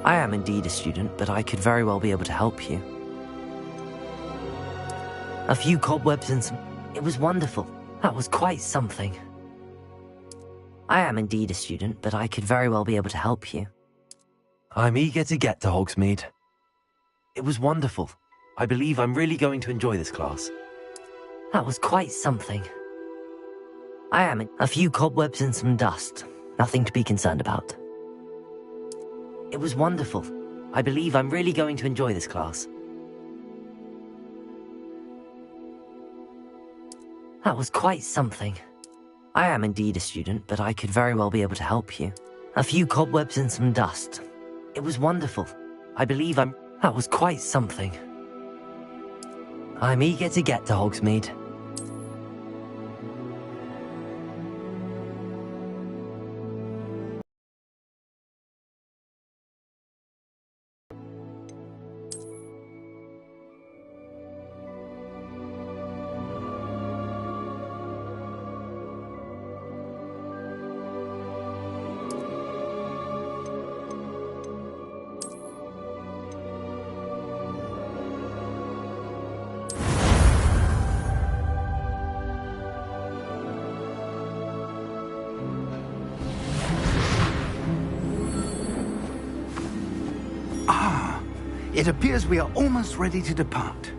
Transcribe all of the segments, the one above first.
I am indeed a student, but I could very well be able to help you. A few cobwebs and some... It was wonderful. That was quite something. I am indeed a student, but I could very well be able to help you. I'm eager to get to Hogsmeade. It was wonderful. I believe I'm really going to enjoy this class. That was quite something. I am a few cobwebs and some dust. Nothing to be concerned about. It was wonderful. I believe I'm really going to enjoy this class. That was quite something. I am indeed a student, but I could very well be able to help you. A few cobwebs and some dust. It was wonderful. I believe That was quite something. I'm eager to get to Hogsmeade. It appears we are almost ready to depart.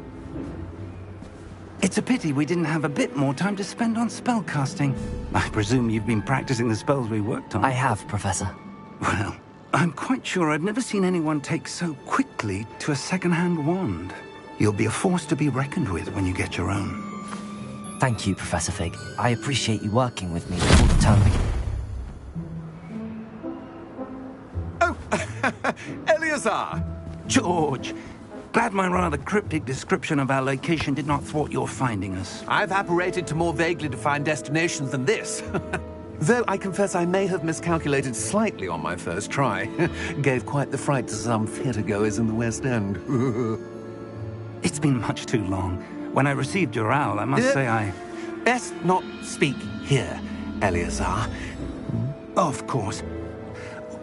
It's a pity we didn't have a bit more time to spend on spellcasting. I presume you've been practicing the spells we worked on. I have, Professor. Well, I'm quite sure I've never seen anyone take so quickly to a second-hand wand. You'll be a force to be reckoned with when you get your own. Thank you, Professor Fig. I appreciate you working with me before the term begins. Oh, Eleazar! George, glad my rather cryptic description of our location did not thwart your finding us. I've apparated to more vaguely defined destinations than this. Though I confess I may have miscalculated slightly on my first try. Gave quite the fright to some theatre-goers in the West End. It's been much too long. When I received your owl, I must say I... Best not speak here, Eleazar. Of course.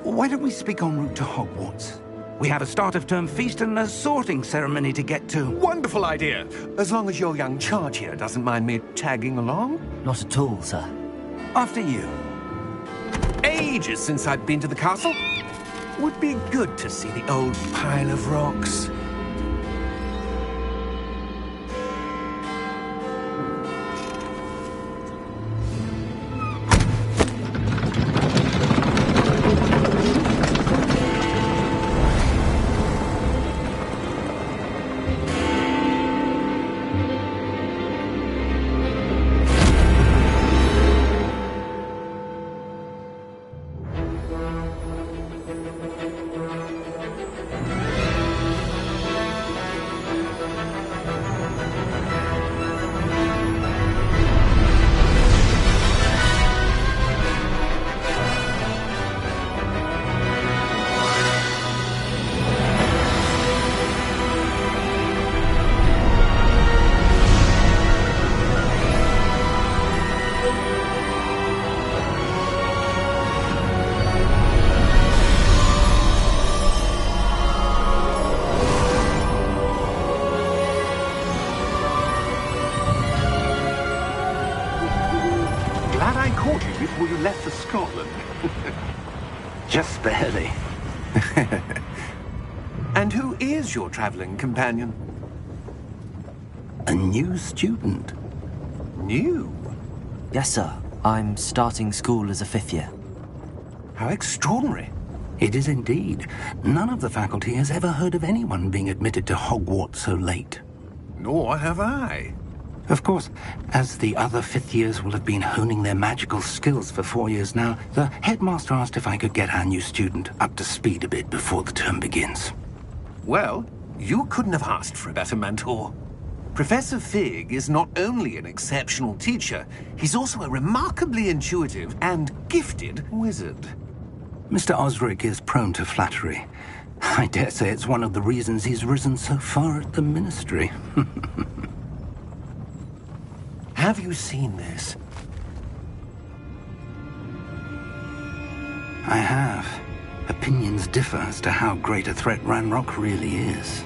Why don't we speak en route to Hogwarts? We have a start-of-term feast and a sorting ceremony to get to. Wonderful idea! As long as your young charge here doesn't mind me tagging along. Not at all, sir. After you. Ages since I've been to the castle. Would be good to see the old pile of rocks. Before you left for Scotland. Just barely. And who is your traveling companion? A new student. New? Yes, sir. I'm starting school as a 5th year. How extraordinary. It is indeed. None of the faculty has ever heard of anyone being admitted to Hogwarts so late. Nor have I. Of course, as the other 5th years will have been honing their magical skills for 4 years now, the headmaster asked if I could get our new student up to speed a bit before the term begins. Well, you couldn't have asked for a better mentor. Professor Fig is not only an exceptional teacher, he's also a remarkably intuitive and gifted wizard. Mr. Osric is prone to flattery. I dare say it's one of the reasons he's risen so far at the Ministry. Have you seen this? I have. Opinions differ as to how great a threat Ranrock really is.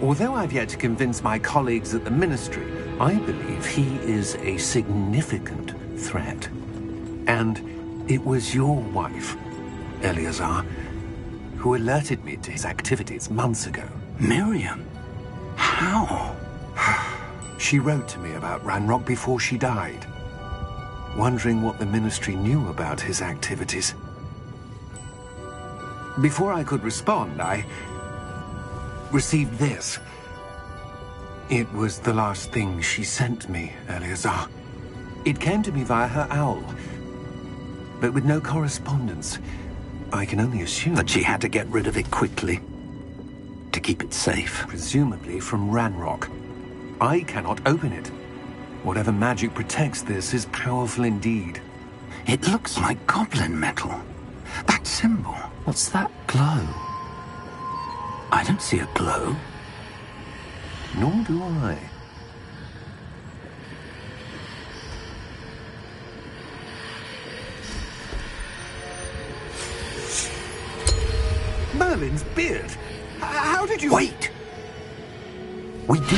Although I've yet to convince my colleagues at the Ministry, I believe he is a significant threat. And it was your wife, Eleazar, who alerted me to his activities months ago. Miriam? How? She wrote to me about Ranrock before she died, wondering what the Ministry knew about his activities. Before I could respond, I received this. It was the last thing she sent me, Eleazar. It came to me via her owl, but with no correspondence. I can only assume That she had to get rid of it quickly, to keep it safe. presumably from Ranrock. I cannot open it. Whatever magic protects this is powerful indeed. It looks like goblin metal. That symbol. What's that glow? I don't see a glow. Nor do I. Merlin's beard? How did you... Wait! We do...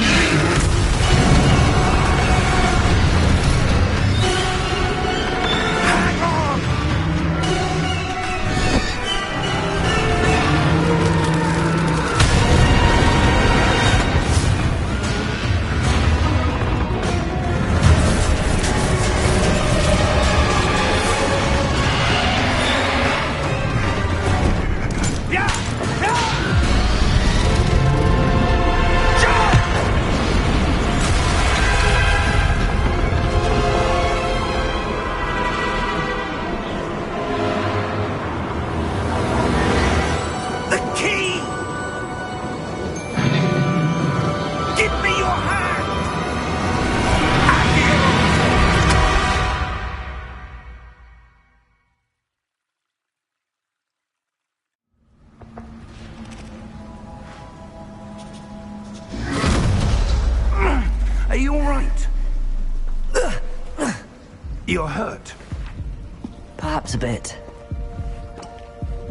Are you all right? You're hurt. Perhaps a bit.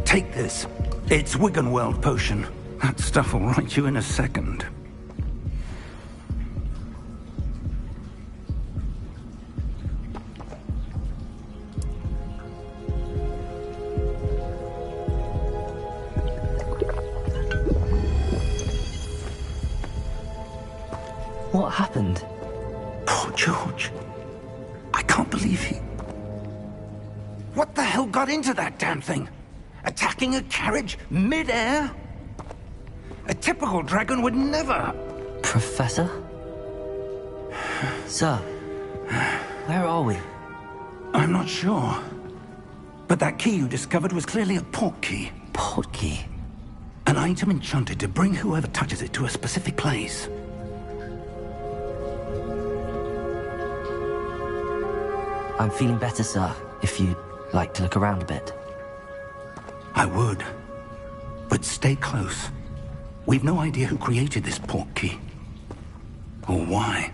Take this. It's Wiggenweld potion. That stuff will right you in a second. What happened? Poor George. I can't believe he... What the hell got into that damn thing? Attacking a carriage mid-air? A typical dragon would never... Professor? Sir, where are we? I'm not sure. But that key you discovered was clearly a port key. Port key? An item enchanted to bring whoever touches it to a specific place. I'm feeling better, sir, if you'd like to look around a bit. I would. But stay close. We've no idea who created this port key. Or why.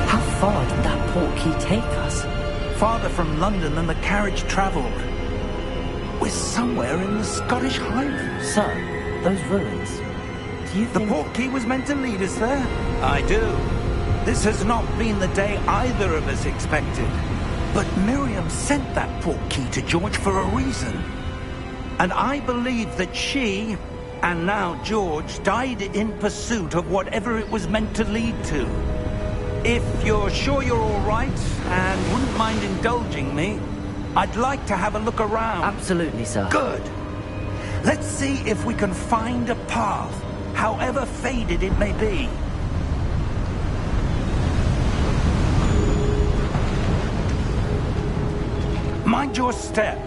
How far did that port key take us? Farther from London than the carriage traveled. We're somewhere in the Scottish Highlands. Sir, those ruins. Do you The think... port key was meant to lead us there? I do. This has not been the day either of us expected. But Miriam sent that port key to George for a reason. And I believe that she, and now George, died in pursuit of whatever it was meant to lead to. If you're sure you're all right, and wouldn't mind indulging me, I'd like to have a look around. Absolutely, sir. Good. Let's see if we can find a path, however faded it may be. Mind your step.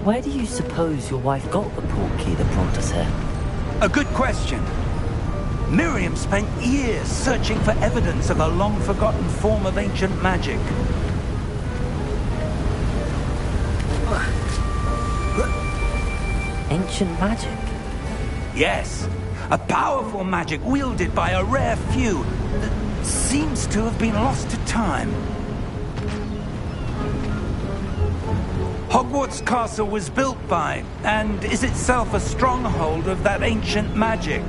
Where do you suppose your wife got the port key that brought us here? A good question. Miriam spent years searching for evidence of a long-forgotten form of ancient magic. Ancient magic? Yes, a powerful magic wielded by a rare few that seems to have been lost to time. Hogwarts Castle was built by, and is itself a stronghold of that ancient magic.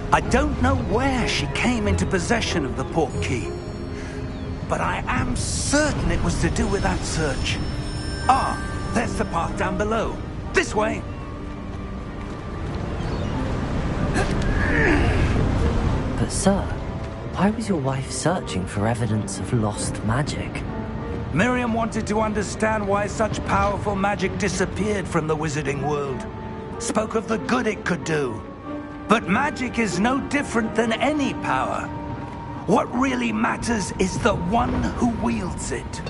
I don't know where she came into possession of the Portkey, but I am certain it was to do with that search. Ah, there's the path down below. This way. But sir, why was your wife searching for evidence of lost magic? Miriam wanted to understand why such powerful magic disappeared from the wizarding world. Spoke of the good it could do. But magic is no different than any power. What really matters is the one who wields it.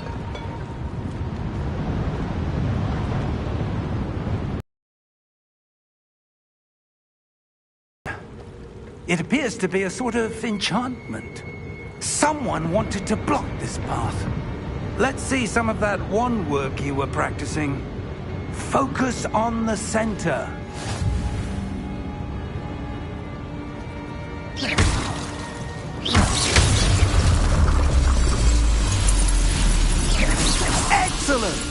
It appears to be a sort of enchantment. Someone wanted to block this path. Let's see some of that wand work you were practicing. Focus on the center. Excellent!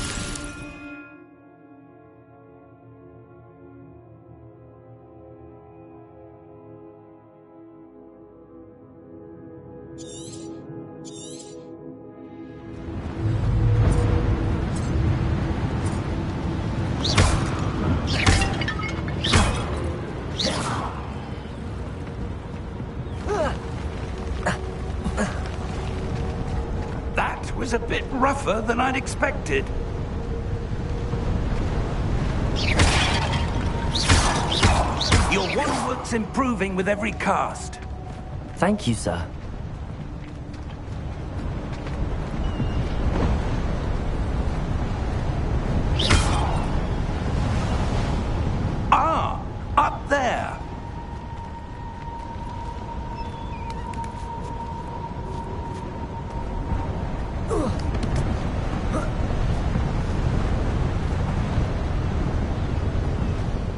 Was a bit rougher than I'd expected. Your wand work's improving with every cast. Thank you, sir. Ah, up there.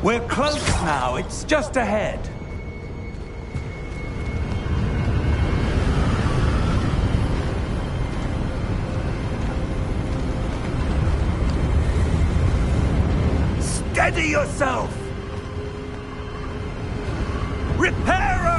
We're close now. It's just ahead. Steady yourself! Reparo!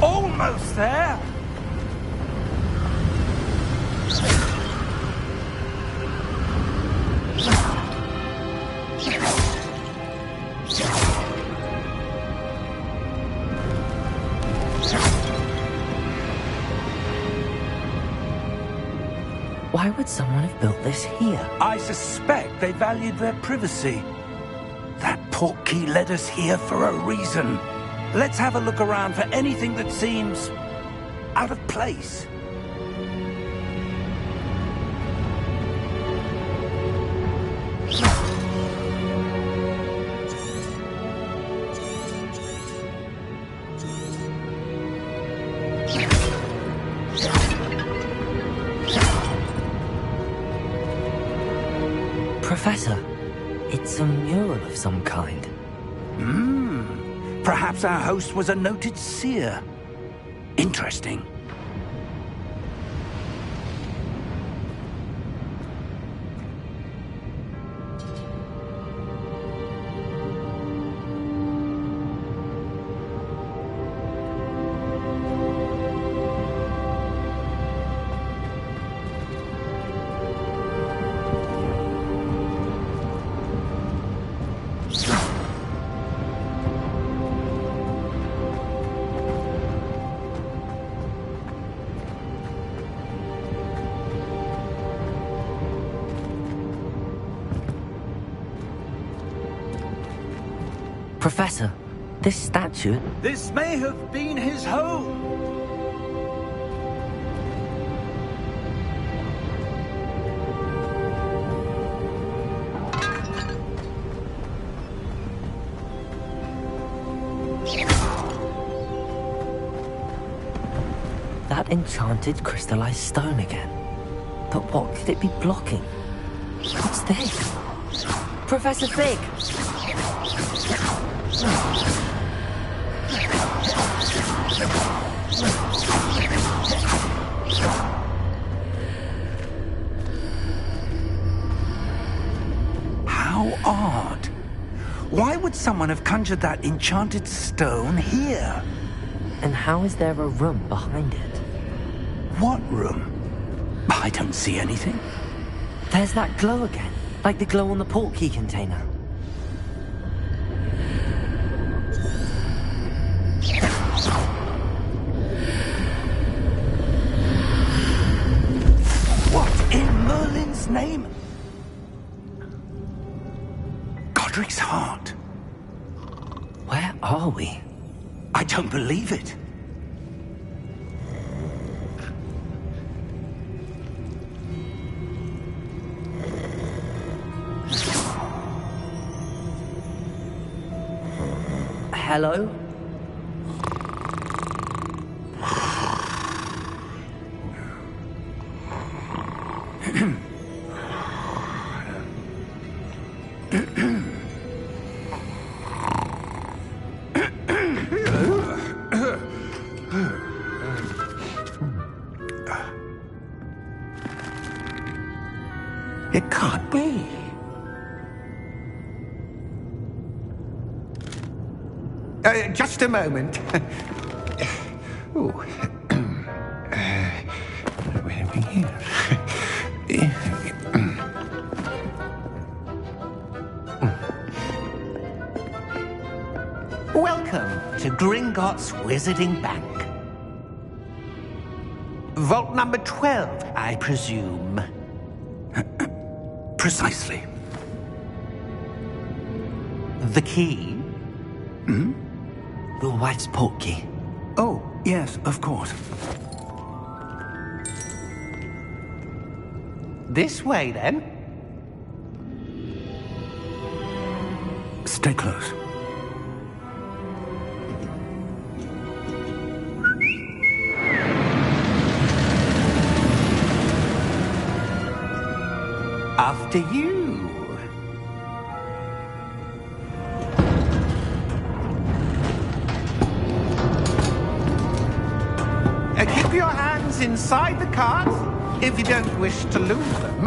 Almost there! Why would someone have built this here? I suspect they valued their privacy. That Portkey led us here for a reason. Let's have a look around for anything that seems out of place. Professor, it's a mural of some kind. Perhaps our host was a noted seer. Interesting. Professor, this statue... This may have been his home. That enchanted crystallized stone again. But what could it be blocking? What's this? Professor Fig! How odd. Why would someone have conjured that enchanted stone here? And how is there a room behind it? What room? I don't see anything. There's that glow again, like the glow on the portkey container. What in Merlin's name? Godric's heart. Where are we? I don't believe it. Hello? It can't be. Just a moment. Ooh. Where are we here? Welcome to Gringotts Wizarding Bank. Vault number 12, I presume. Precisely. The key? Hmm? Your wife's portkey. Oh, yes, of course. This way, then. Stay close. After you. Keep your hands inside the cart if you don't wish to lose them.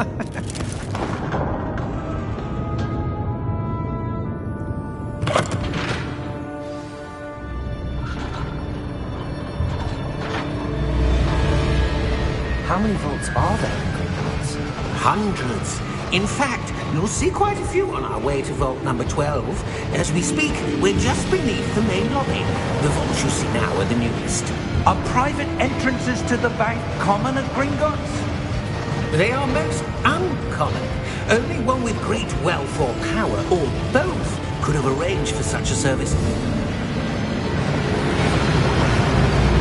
How many vaults are there in Gringotts? Hundreds. In fact, you'll see quite a few on our way to vault number 12. As we speak, we're just beneath the main lobby. The vaults you see now are the newest. Are private entrances to the bank common at Gringotts? They are most uncommon. Only one with great wealth or power, or both, could have arranged for such a service.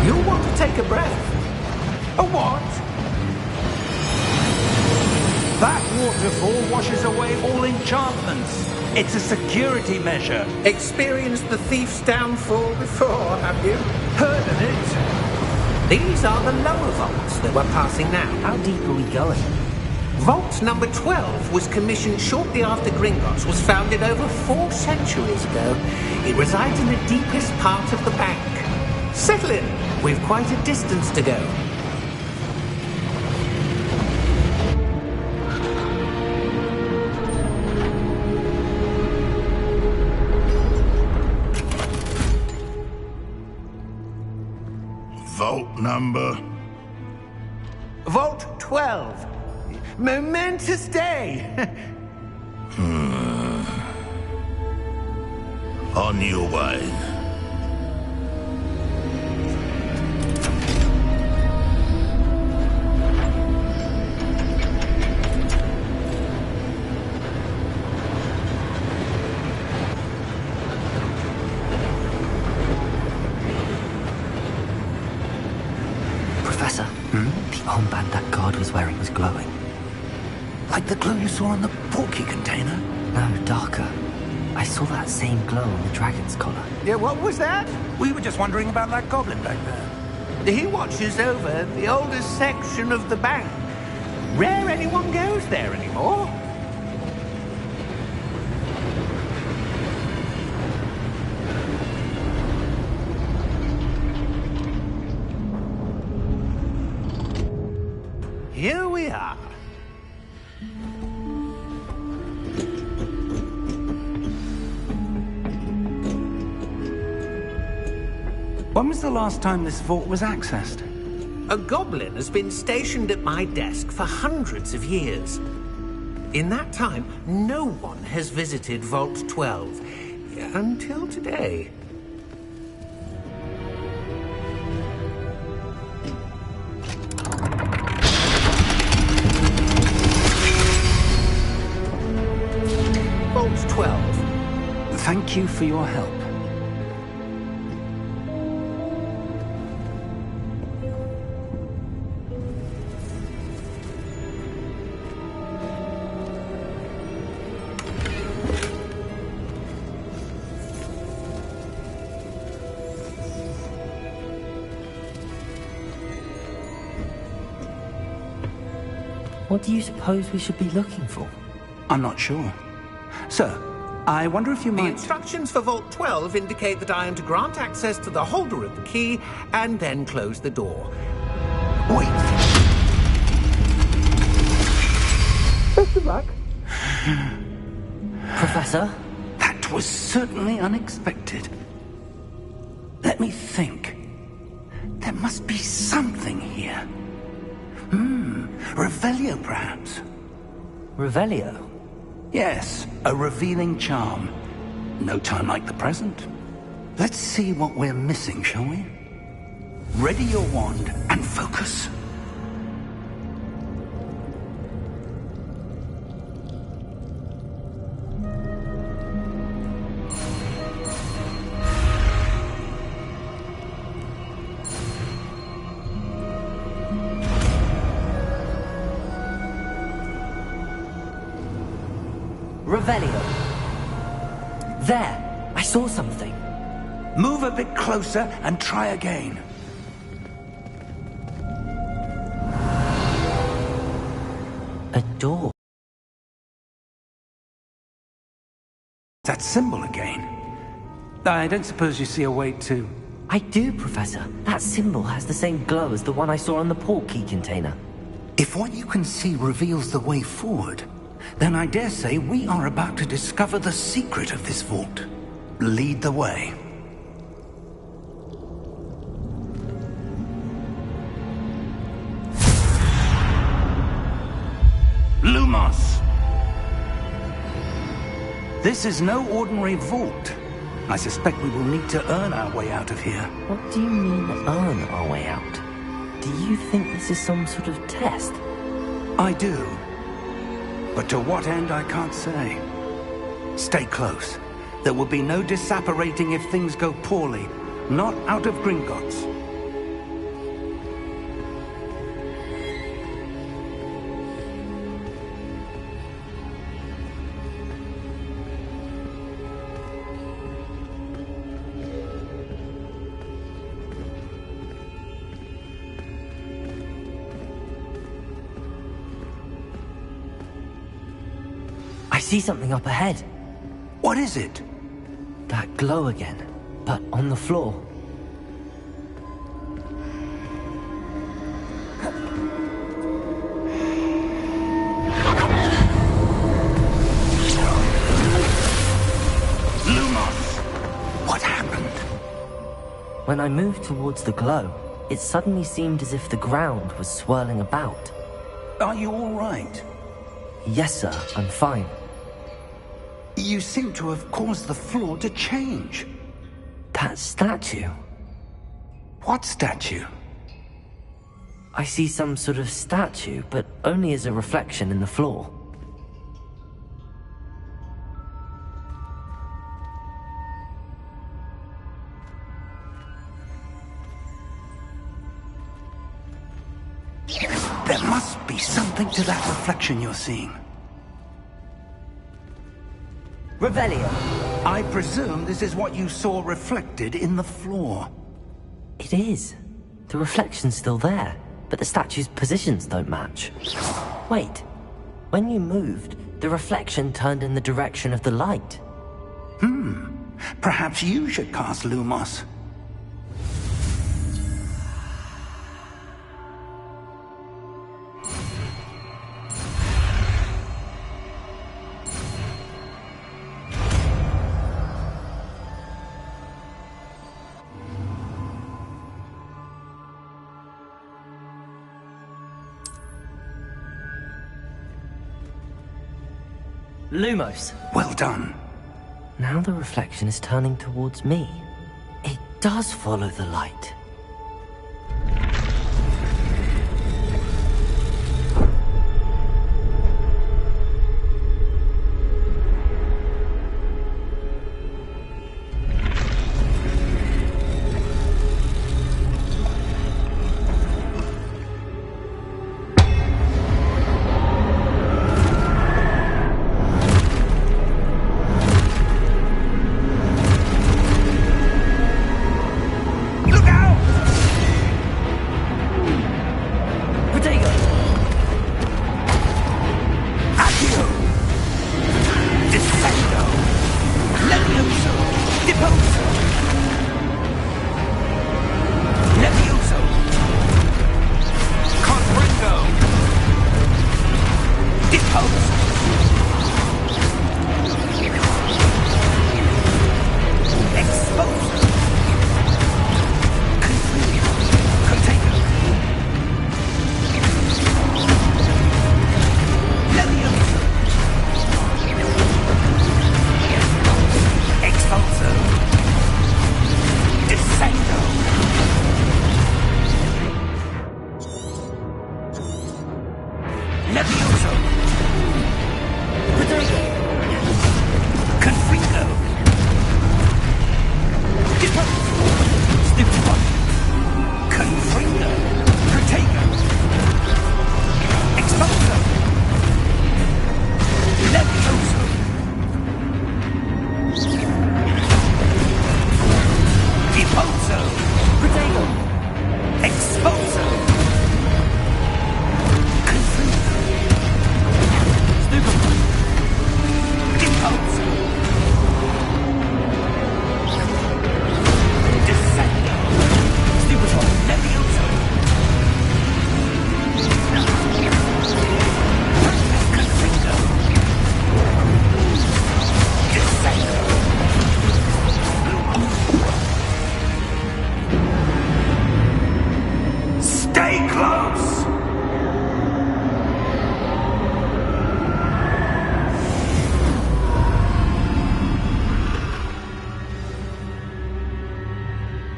You'll want to take a breath. A what? That waterfall washes away all enchantments. It's a security measure. Experienced the thief's downfall before, have you? Heard of it? These are the lower vaults that we're passing now. How deep are we going? Vault number 12 was commissioned shortly after Gringotts was founded over 4 centuries ago. It resides in the deepest part of the bank. Settle in. We've quite a distance to go. Vault number? Vault 12. Momentous day. On your way. armband that guard was wearing was glowing. Like the glow you saw on the portkey container? No, darker. I saw that same glow on the dragon's collar. Yeah, what was that? We were just wondering about that goblin back there. He watches over the oldest section of the bank. Rare anyone goes there anymore. Here we are. When was the last time this vault was accessed? A goblin has been stationed at my desk for hundreds of years. In that time, no one has visited Vault 12. Until today. Vault 12. Thank you for your help. What do you suppose we should be looking for? I'm not sure. Sir, I wonder if you The might... instructions for Vault 12 indicate that I am to grant access to the holder of the key and then close the door. Wait! Best of luck. Professor? That was certainly unexpected. Let me think. There must be something here. Revelio, perhaps? Revelio? Yes, a revealing charm. No time like the present. Let's see what we're missing, shall we? Ready your wand and focus. Revelio. There! I saw something. Move a bit closer and try again. A door. That symbol again. I don't suppose you see a way to... I do, Professor. That symbol has the same glow as the one I saw on the portkey container. If what you can see reveals the way forward, then I dare say we are about to discover the secret of this vault. Lead the way. Lumos! This is no ordinary vault. I suspect we will need to earn our way out of here. What do you mean, earn our way out? Do you think this is some sort of test? I do. But to what end, I can't say. Stay close. There will be no disapparating if things go poorly. Not out of Gringotts. I see something up ahead. What is it? That glow again, but on the floor. Lumos! What happened? When I moved towards the glow, it suddenly seemed as if the ground was swirling about. Are you all right? Yes, sir, I'm fine. You seem to have caused the floor to change. That statue. What statue? I see some sort of statue, but only as a reflection in the floor. There must be something to that reflection you're seeing. Revelio. I presume this is what you saw reflected in the floor. It is. The reflection's still there, but the statue's positions don't match. Wait. When you moved, the reflection turned in the direction of the light. Perhaps you should cast Lumos. Lumos. Well done. Now the reflection is turning towards me. It does follow the light.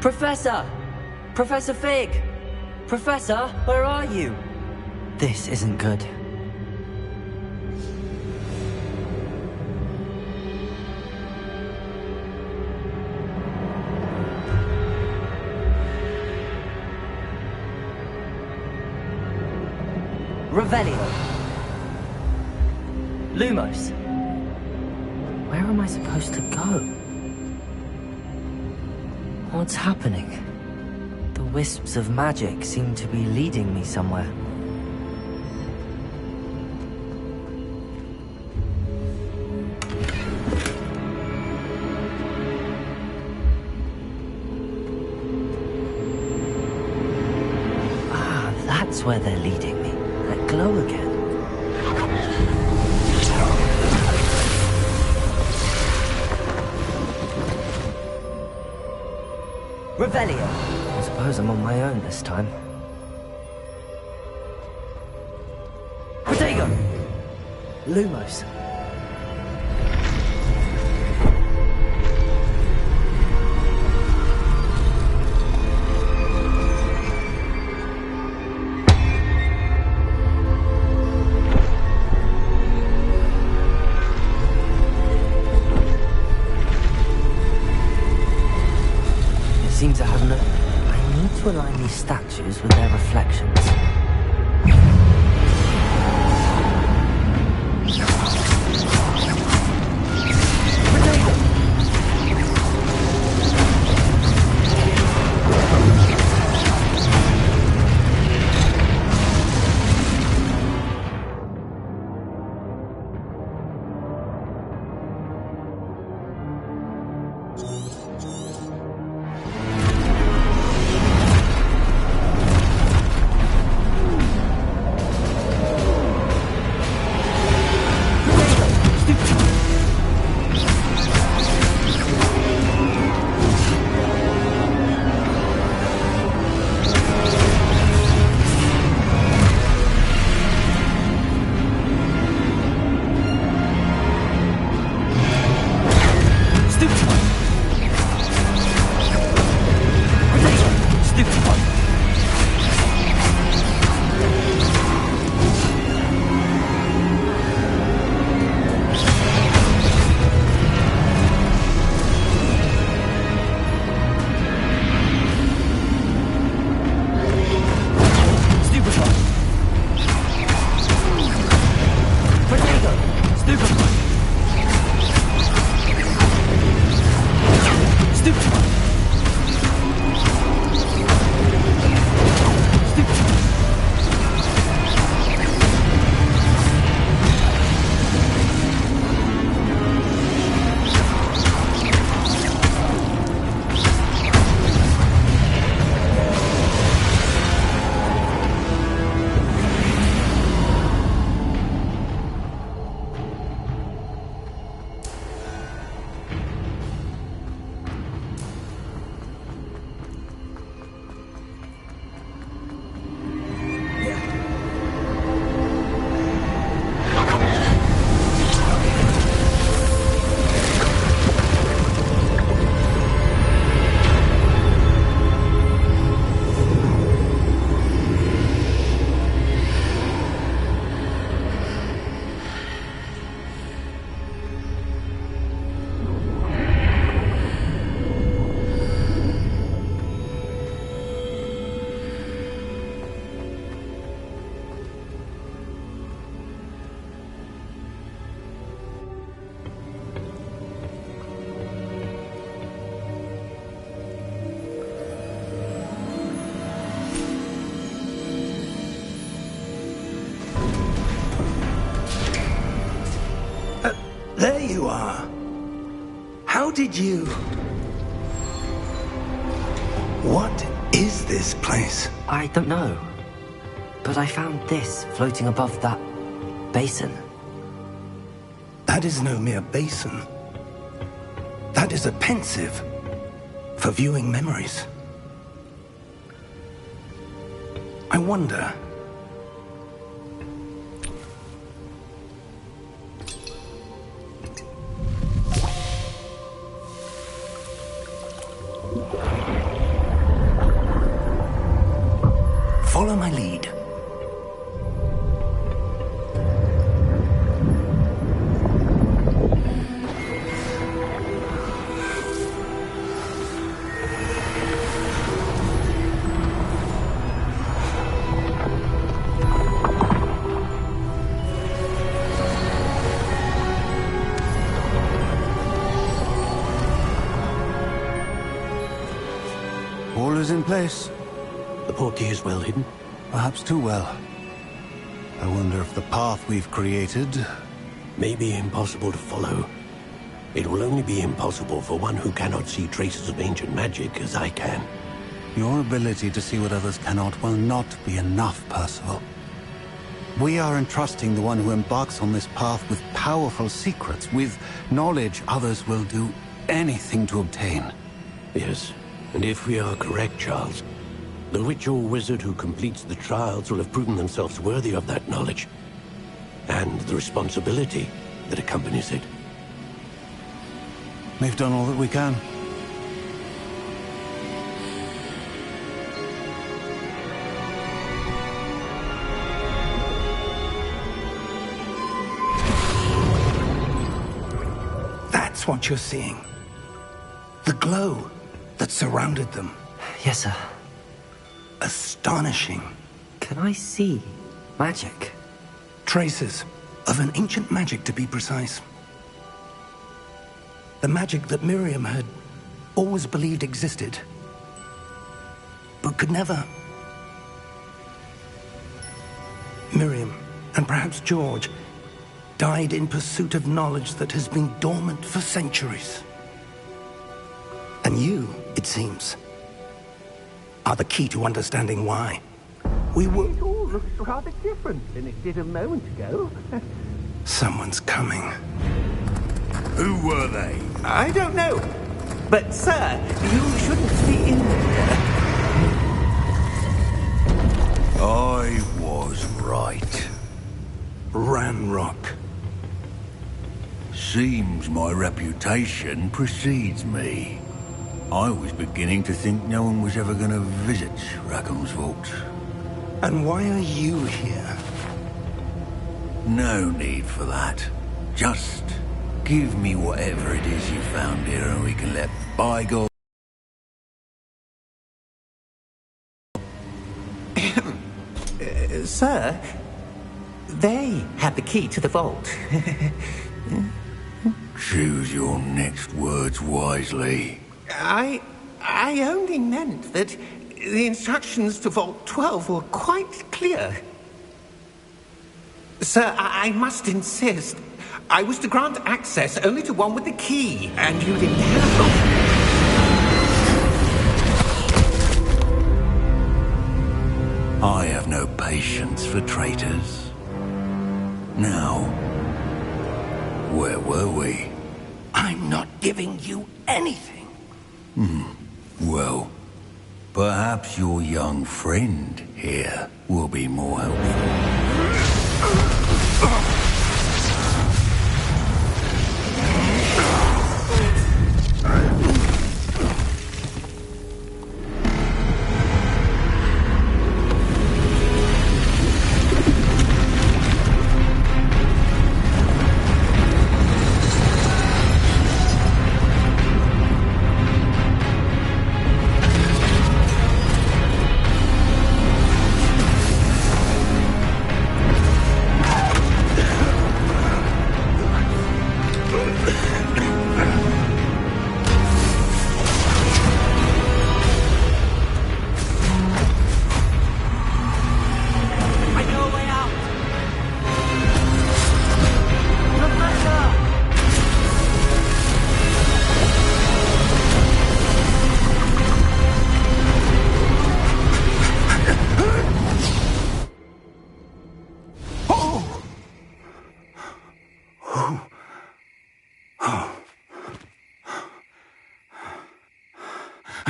Professor! Professor Fig! Professor, where are you? This isn't good. Revelio. Lumos. Where am I supposed to go? What's happening? The wisps of magic seem to be leading me somewhere. Ah, that's where they're leading me. That glow again. Revelio. I suppose I'm on my own this time. Protego! Lumos. Seems I have no... I need to align these statues with their reflections. did you... What is this place? I don't know. But I found this floating above that basin. That is no mere basin. That is a pensive for viewing memories. I wonder... Follow my lead. All is in place. The portkey is well hidden. Perhaps too well. I wonder if the path we've created... May be impossible to follow. It will only be impossible for one who cannot see traces of ancient magic as I can. Your ability to see what others cannot will not be enough, Percival. We are entrusting the one who embarks on this path with powerful secrets, with knowledge others will do anything to obtain. Yes, and if we are correct, Charles, the witch or wizard who completes the trials will have proven themselves worthy of that knowledge, and the responsibility that accompanies it. We've done all that we can. That's what you're seeing. The glow that surrounded them. Yes, sir. Astonishing. Can I see magic? Traces of an ancient magic, to be precise. The magic that Miriam had always believed existed, but could never. Miriam, and perhaps George, died in pursuit of knowledge that has been dormant for centuries. And you, it seems, are the key to understanding why. We were... It all looks rather different than it did a moment ago. Someone's coming. Who were they? I don't know. But, sir, you shouldn't be in there. I was right. Ranrock. Seems my reputation precedes me. I was beginning to think no one was ever going to visit Rackham's vault. And why are you here? No need for that. Just give me whatever it is you found here and we can let bygones... Sir, they had the key to the vault. Choose your next words wisely. I only meant that the instructions to Vault 12 were quite clear. Sir, I must insist. I was to grant access only to one with the key, and you didn't have I have no patience for traitors. Now, where were we? I'm not giving you anything. Well, perhaps your young friend here will be more helpful.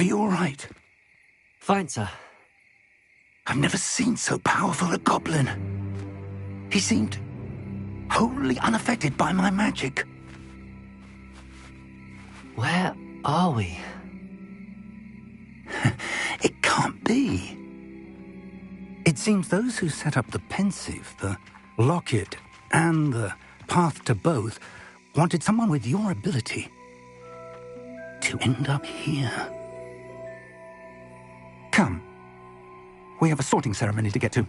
Are you all right? Fine, sir. I've never seen so powerful a goblin. He seemed wholly unaffected by my magic. Where are we? It can't be. It seems those who set up the Pensieve, the Locket, and the Path to Both wanted someone with your ability to end up here. Come. We have a sorting ceremony to get to.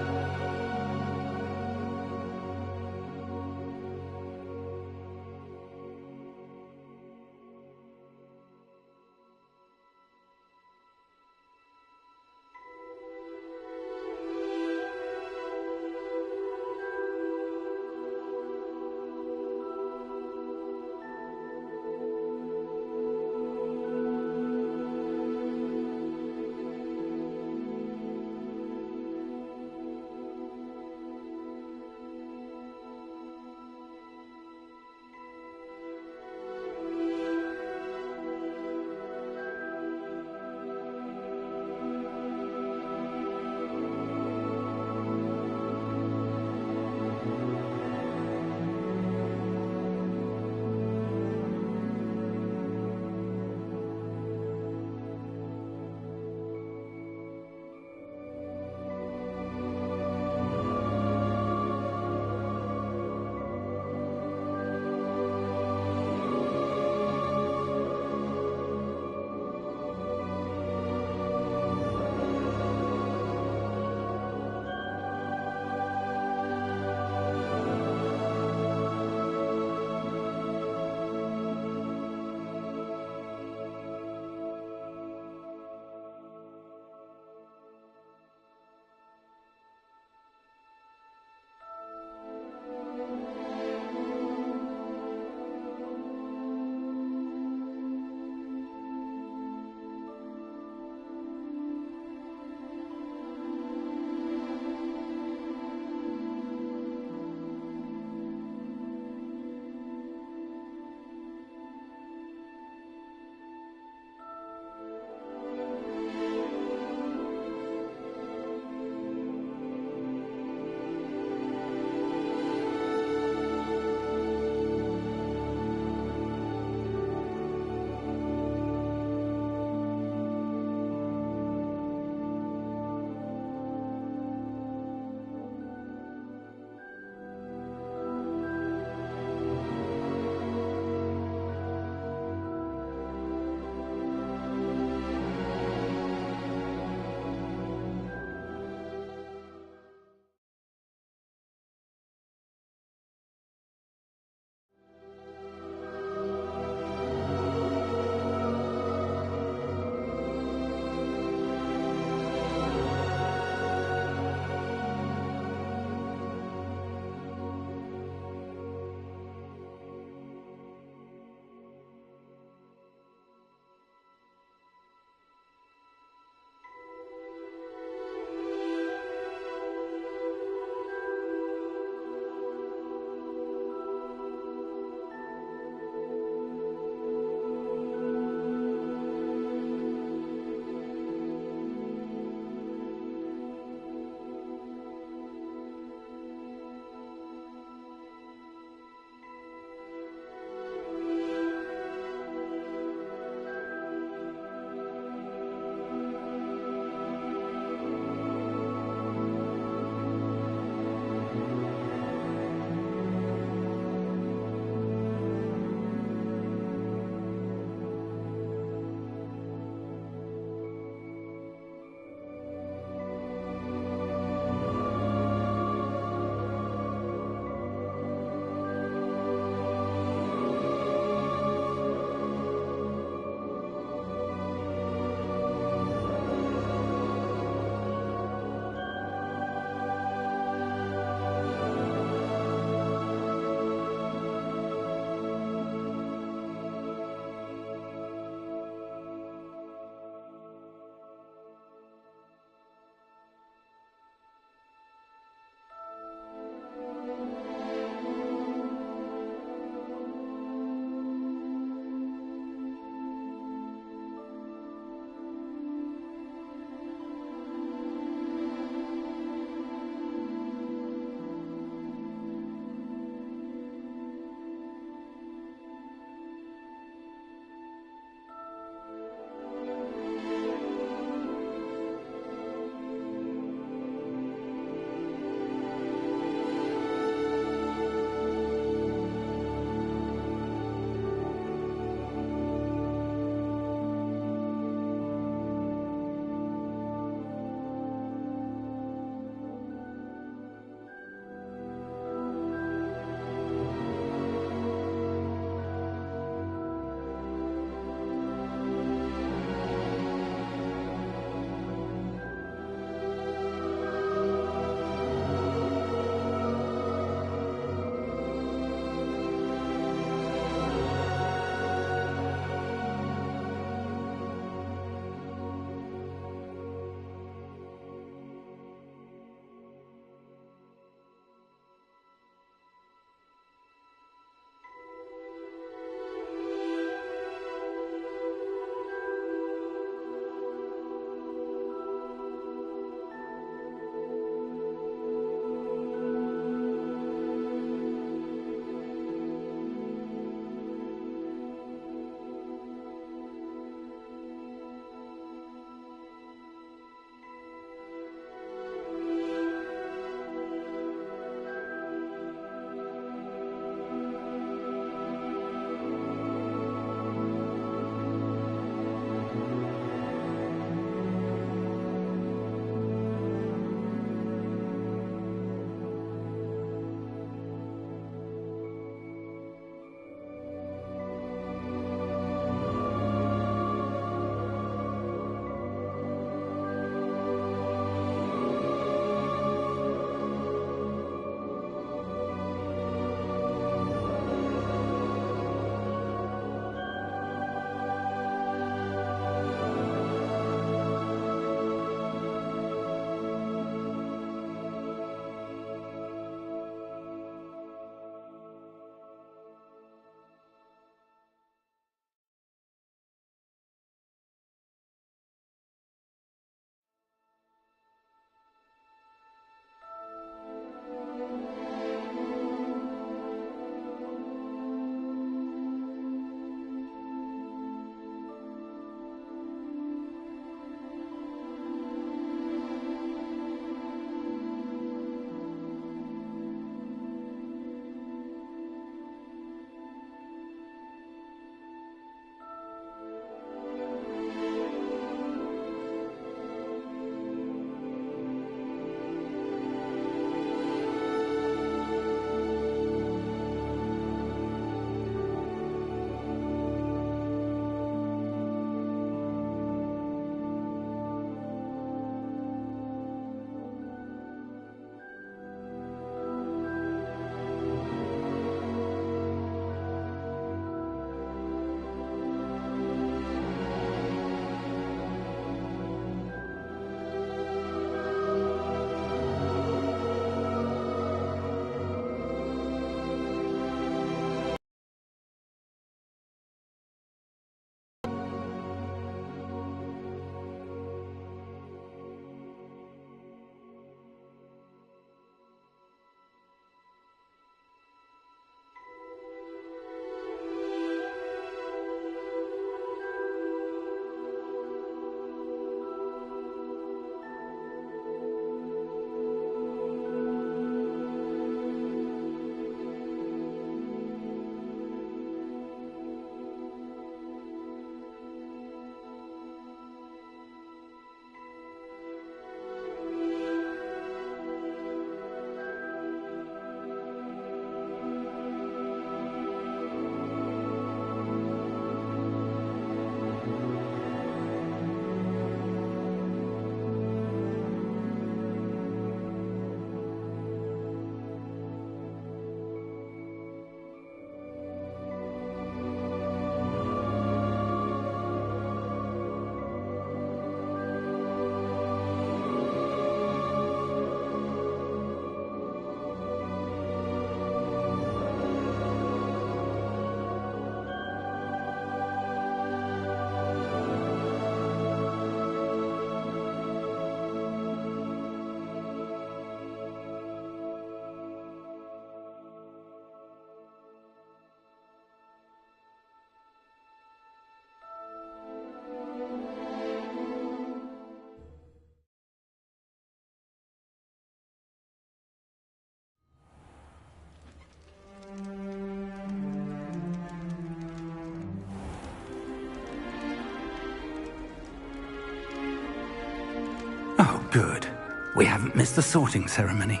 Good. We haven't missed the sorting ceremony.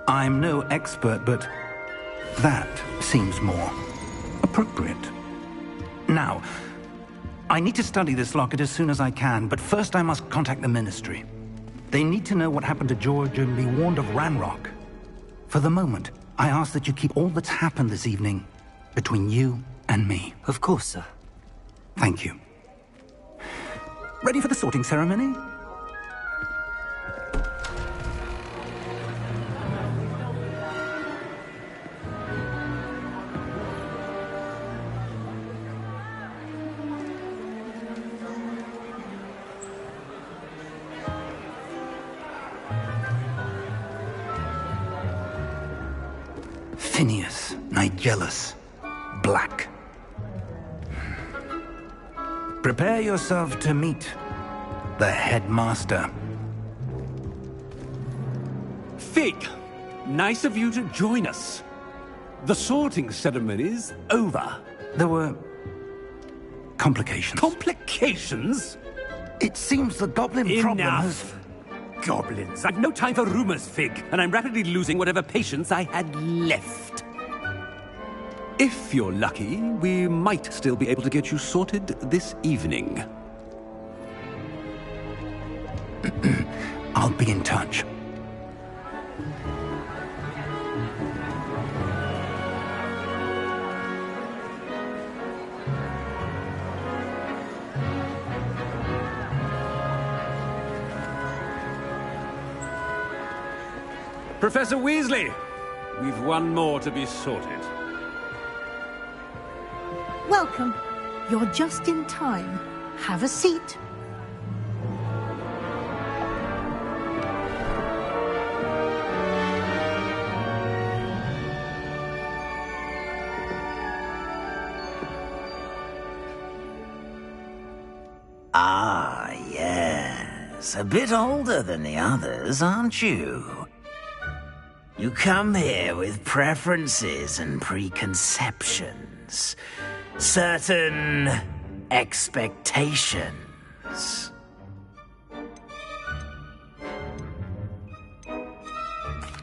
I'm no expert, but that seems more appropriate. Now, I need to study this locket as soon as I can, but first I must contact the Ministry. They need to know what happened to George and be warned of Ranrock. For the moment, I ask that you keep all that's happened this evening between you and me. Of course, sir. Thank you. Ready for the sorting ceremony? Phineas Nigellus Black. Prepare yourself to meet the headmaster. Fig, nice of you to join us. The sorting ceremony's over. There were complications. Complications? It seems the goblin problem has... Enough! Goblins. I've no time for rumors, Fig, and I'm rapidly losing whatever patience I had left. If you're lucky, we might still be able to get you sorted this evening. I'll be in touch. Professor Weasley, we've one more to be sorted. Welcome. You're just in time. Have a seat. Ah, yes. A bit older than the others, aren't you? You come here with preferences and preconceptions. Certain expectations.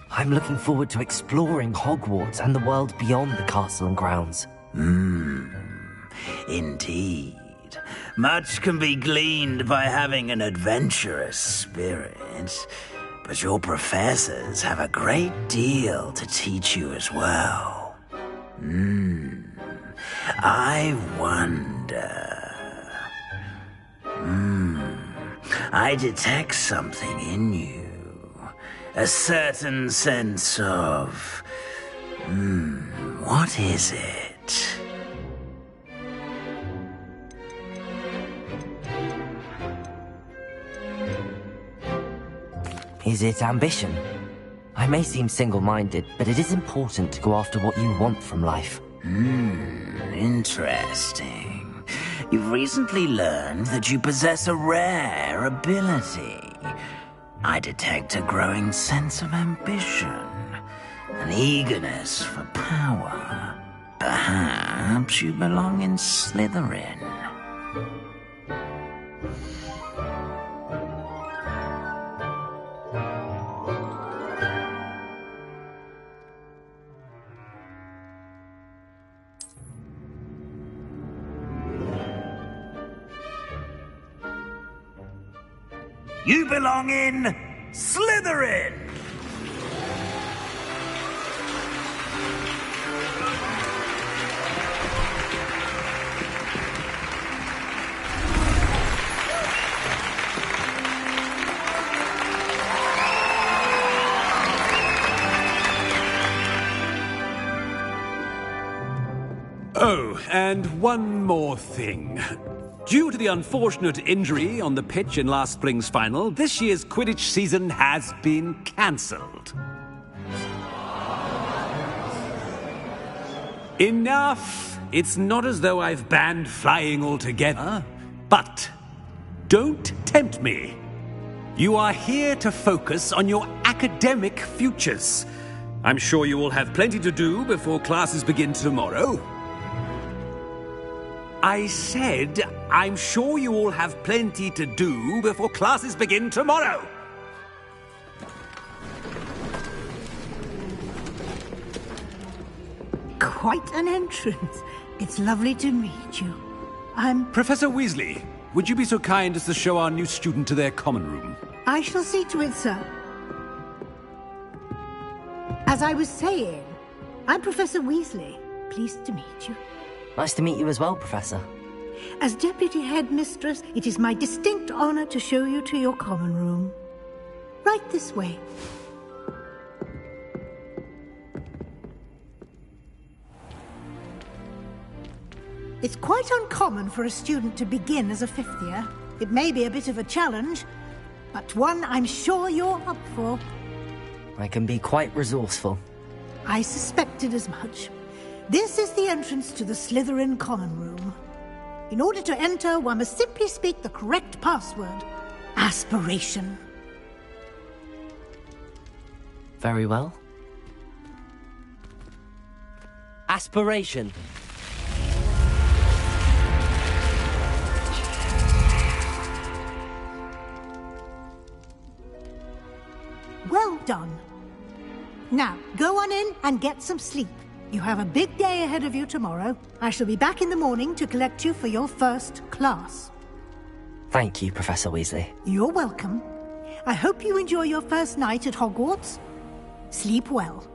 I'm looking forward to exploring Hogwarts and the world beyond the castle and grounds. Indeed. Much can be gleaned by having an adventurous spirit, but your professors have a great deal to teach you as well. I wonder... I detect something in you. A certain sense of... what is it? Is it ambition? I may seem single-minded, but it is important to go after what you want from life. Interesting. You've recently learned that you possess a rare ability. I detect a growing sense of ambition, an eagerness for power. Perhaps you belong in Slytherin. You belong in Slytherin! Oh, and one more thing. Due to the unfortunate injury on the pitch in last spring's final, this year's Quidditch season has been cancelled. Enough! It's not as though I've banned flying altogether, but don't tempt me. You are here to focus on your academic futures. I'm sure you will have plenty to do before classes begin tomorrow. I said I'm sure you all have plenty to do before classes begin tomorrow. Quite an entrance. It's lovely to meet you. Professor Weasley, would you be so kind as to show our new student to their common room? I shall see to it, sir. As I was saying, I'm Professor Weasley. Pleased to meet you. Nice to meet you as well, Professor. As Deputy Headmistress, it is my distinct honor to show you to your common room. Right this way. It's quite uncommon for a student to begin as a fifth year. It may be a bit of a challenge, but one I'm sure you're up for. I can be quite resourceful. I suspected as much. This is the entrance to the Slytherin common room. In order to enter, one must simply speak the correct password. Aspiration. Very well. Aspiration. Well done. Now, go on in and get some sleep. You have a big day ahead of you tomorrow. I shall be back in the morning to collect you for your first class. Thank you, Professor Weasley. You're welcome. I hope you enjoy your first night at Hogwarts. Sleep well.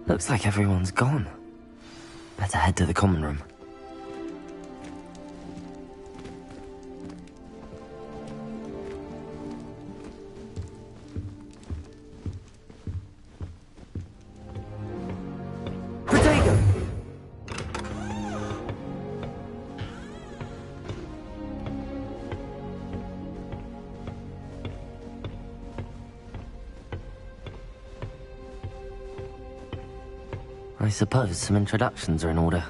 Looks like everyone's gone. Better head to the common room. Protego! I suppose some introductions are in order.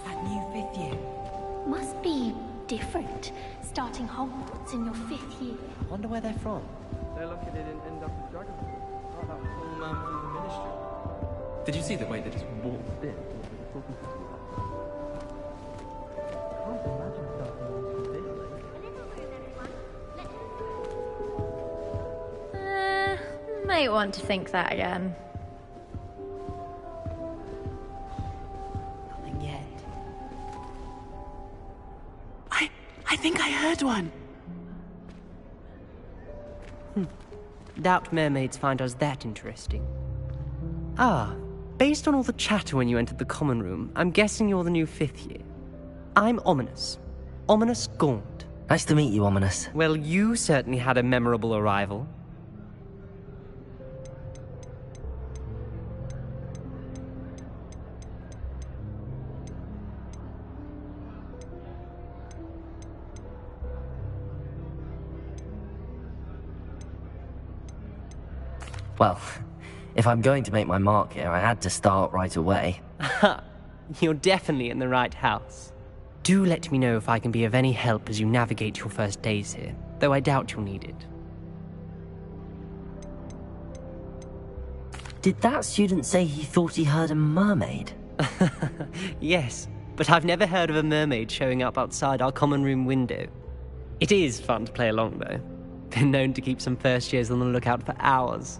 That new fifth year. Must be different, starting Hogwarts in your fifth year. Wonder where they're from. They're lucky they didn't end up as Dragonfly. Oh, that poor man from the Ministry. Did you see the way they just walked in? Can't imagine starting this late. Might want to think that again. I think I heard one. Doubt mermaids find us that interesting. Ah, based on all the chatter when you entered the common room, I'm guessing you're the new fifth year. I'm Ominous. Ominous Gaunt. Nice to meet you, Ominous. Well, you certainly had a memorable arrival. Well, if I'm going to make my mark here, I had to start right away. You're definitely in the right house. Do let me know if I can be of any help as you navigate your first days here, though I doubt you'll need it. Did that student say he thought he heard a mermaid? Yes, but I've never heard of a mermaid showing up outside our common room window. It is fun to play along, though. Been known to keep some first years on the lookout for hours.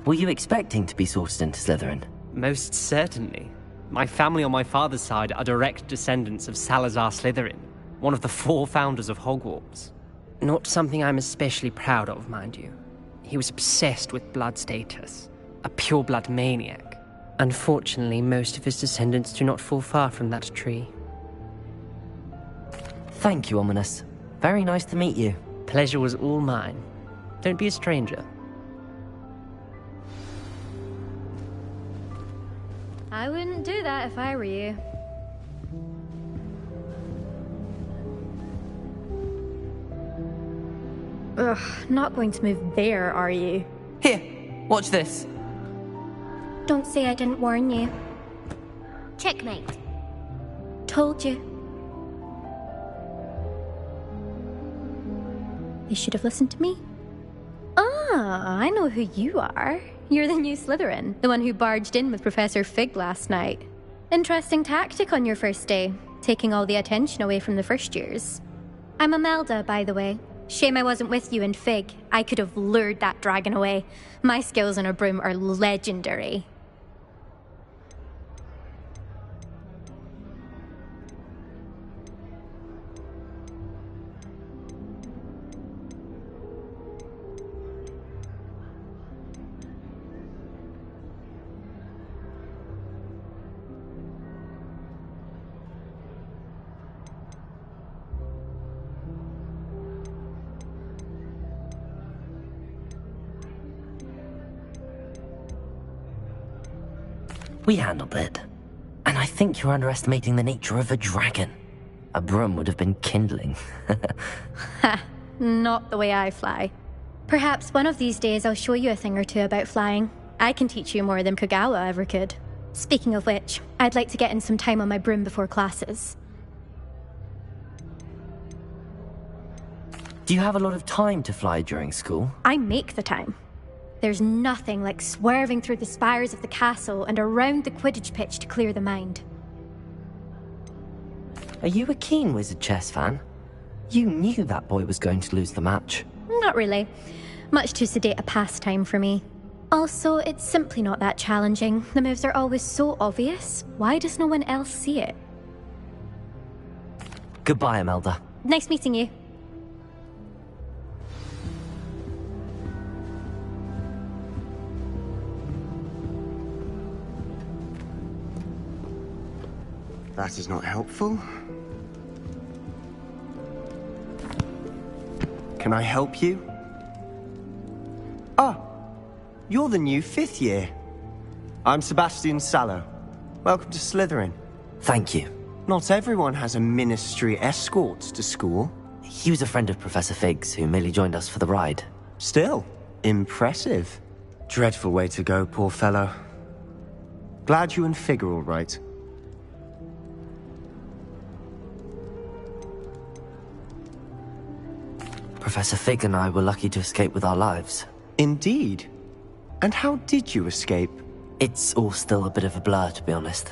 Were you expecting to be sorted into Slytherin? Most certainly. My family on my father's side are direct descendants of Salazar Slytherin, one of the 4 founders of Hogwarts. Not something I'm especially proud of, mind you. He was obsessed with blood status, a pure-blood maniac. Unfortunately, most of his descendants do not fall far from that tree. Thank you, Ominous. Very nice to meet you. Pleasure was all mine. Don't be a stranger. I wouldn't do that if I were you. Ugh, not going to move there, are you? Here, Watch this. Don't say I didn't warn you. Checkmate. Told you. You should have listened to me. Ah, I know who you are. You're the new Slytherin, the one who barged in with Professor Fig last night. Interesting tactic on your first day, taking all the attention away from the first years. I'm Imelda, by the way. Shame I wasn't with you in Fig. I could have lured that dragon away. My skills on a broom are legendary. We handled it. And I think you're underestimating the nature of a dragon. A broom would have been kindling. Ha, not the way I fly. Perhaps one of these days I'll show you a thing or two about flying. I can teach you more than Kogawa ever could. Speaking of which, I'd like to get in some time on my broom before classes. Do you have a lot of time to fly during school? I make the time. There's nothing like swerving through the spires of the castle and around the Quidditch pitch to clear the mind. Are you a keen Wizard Chess fan? You knew that boy was going to lose the match. Not really. Much too sedate a pastime for me. Also, it's simply not that challenging. The moves are always so obvious. Why does no one else see it? Goodbye, Imelda. Nice meeting you. That is not helpful. Can I help you? Ah, you're the new 5th year. I'm Sebastian Sallow. Welcome to Slytherin. Thank you. Not everyone has a ministry escort to school. He was a friend of Professor Fig's who merely joined us for the ride. Still, impressive. Dreadful way to go, poor fellow. Glad you and Fig are all right. Professor Fig and I were lucky to escape with our lives. Indeed. And how did you escape? It's all still a bit of a blur, to be honest.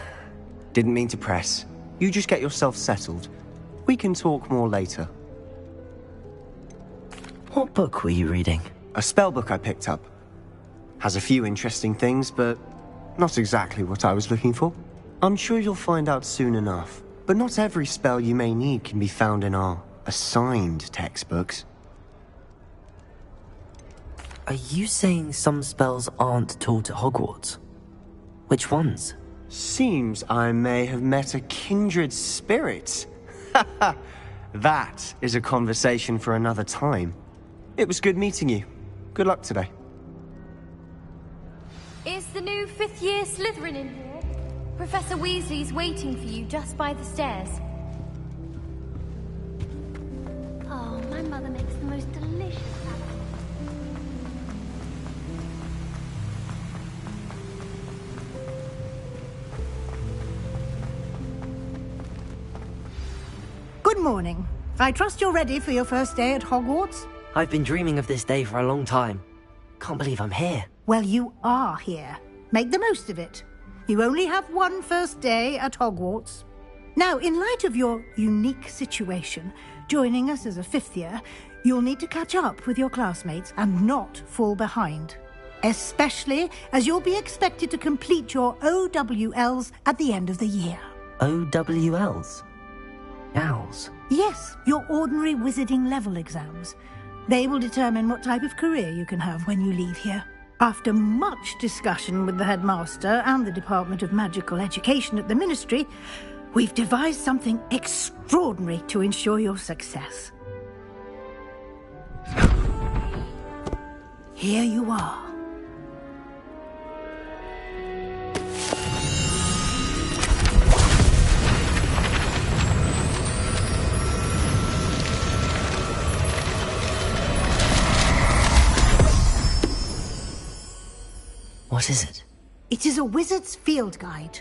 Didn't mean to press. You just get yourself settled. We can talk more later. What book were you reading? A spell book I picked up. Has a few interesting things, but not exactly what I was looking for. I'm sure you'll find out soon enough. But not every spell you may need can be found in our assigned textbooks. Are you saying some spells aren't taught at Hogwarts? Which ones? Seems I may have met a kindred spirit. That is a conversation for another time. It was good meeting you. Good luck today. Is the new 5th year Slytherin in here? Professor Weasley's waiting for you just by the stairs. Oh, my mother makes the most delicious salad. Good morning. I trust you're ready for your first day at Hogwarts? I've been dreaming of this day for a long time. Can't believe I'm here. Well, you are here. Make the most of it. You only have one first day at Hogwarts. Now, in light of your unique situation, joining us as a 5th year, you'll need to catch up with your classmates and not fall behind. Especially as you'll be expected to complete your OWLs at the end of the year. OWLs? Owls? Yes, your ordinary wizarding level exams. They will determine what type of career you can have when you leave here. After much discussion with the headmaster and the Department of Magical Education at the Ministry, we've devised something extraordinary to ensure your success. Here you are. What is it? It is a wizard's field guide.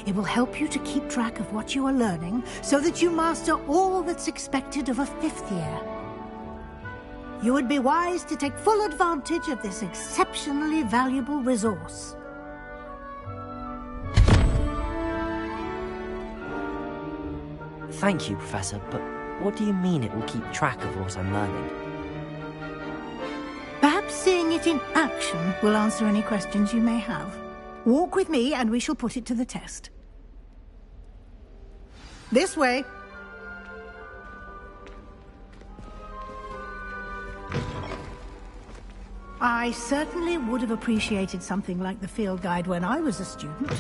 It will help you to keep track of what you are learning so that you master all that's expected of a 5th year. You would be wise to take full advantage of this exceptionally valuable resource. Thank you, Professor, but what do you mean it will keep track of what I'm learning? Perhaps seeing it in action will answer any questions you may have. Walk with me and we shall put it to the test. This way. I certainly would have appreciated something like the field guide when I was a student.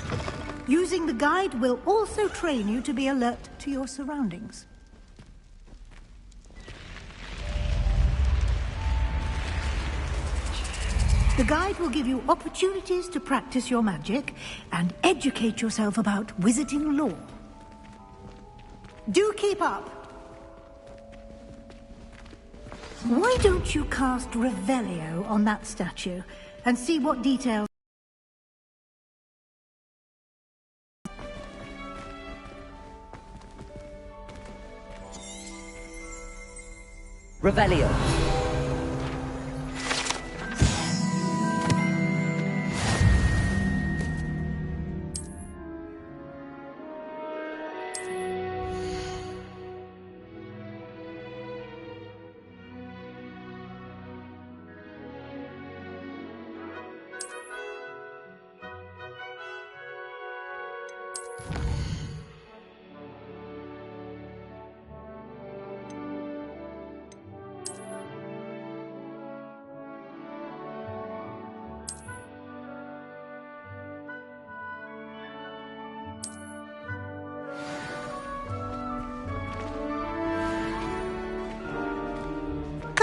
Using the guide will also train you to be alert to your surroundings. The guide will give you opportunities to practice your magic and educate yourself about wizarding lore. Do keep up! Why don't you cast Revelio on that statue and see what details... Revelio.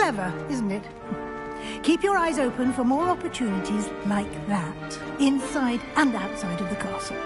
Clever, isn't it? Keep your eyes open for more opportunities like that, inside and outside of the castle.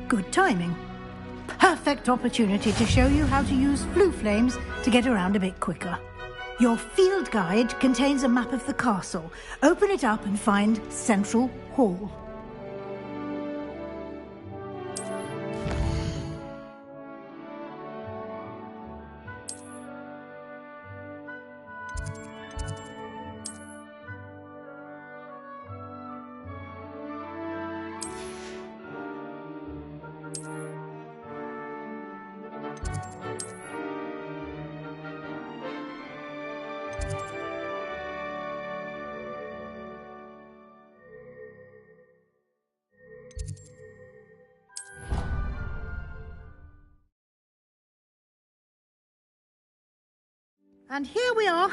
Good timing. Perfect opportunity to show you how to use flue flames to get around a bit quicker. Your field guide contains a map of the castle. Open it up and find Central Hall. And here we are.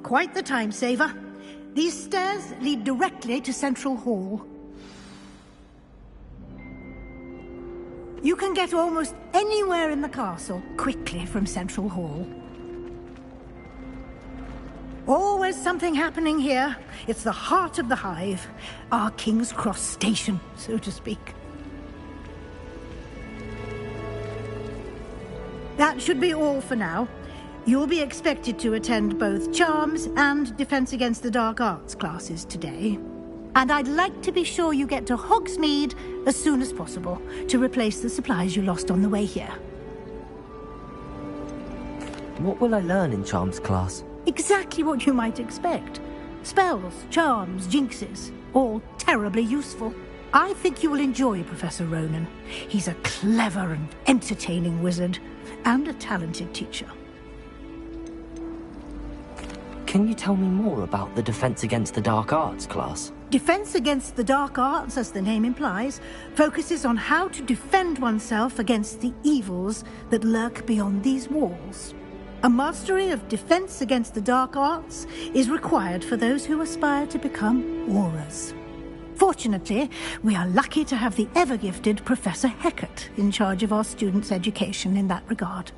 Quite the time saver. These stairs lead directly to Central Hall. You can get almost anywhere in the castle quickly from Central Hall. Always something happening here. It's the heart of the Hive. Our King's Cross station, so to speak. That should be all for now. You'll be expected to attend both Charms and Defense Against the Dark Arts classes today. And I'd like to be sure you get to Hogsmeade as soon as possible to replace the supplies you lost on the way here. What will I learn in Charms class? Exactly what you might expect. Spells, charms, jinxes, all terribly useful. I think you will enjoy Professor Ronen. He's a clever and entertaining wizard, and a talented teacher. Can you tell me more about the Defense Against the Dark Arts class? Defense Against the Dark Arts, as the name implies, focuses on how to defend oneself against the evils that lurk beyond these walls. A mastery of Defense Against the Dark Arts is required for those who aspire to become Aurors. Fortunately, we are lucky to have the ever-gifted Professor Hecat in charge of our students' education in that regard.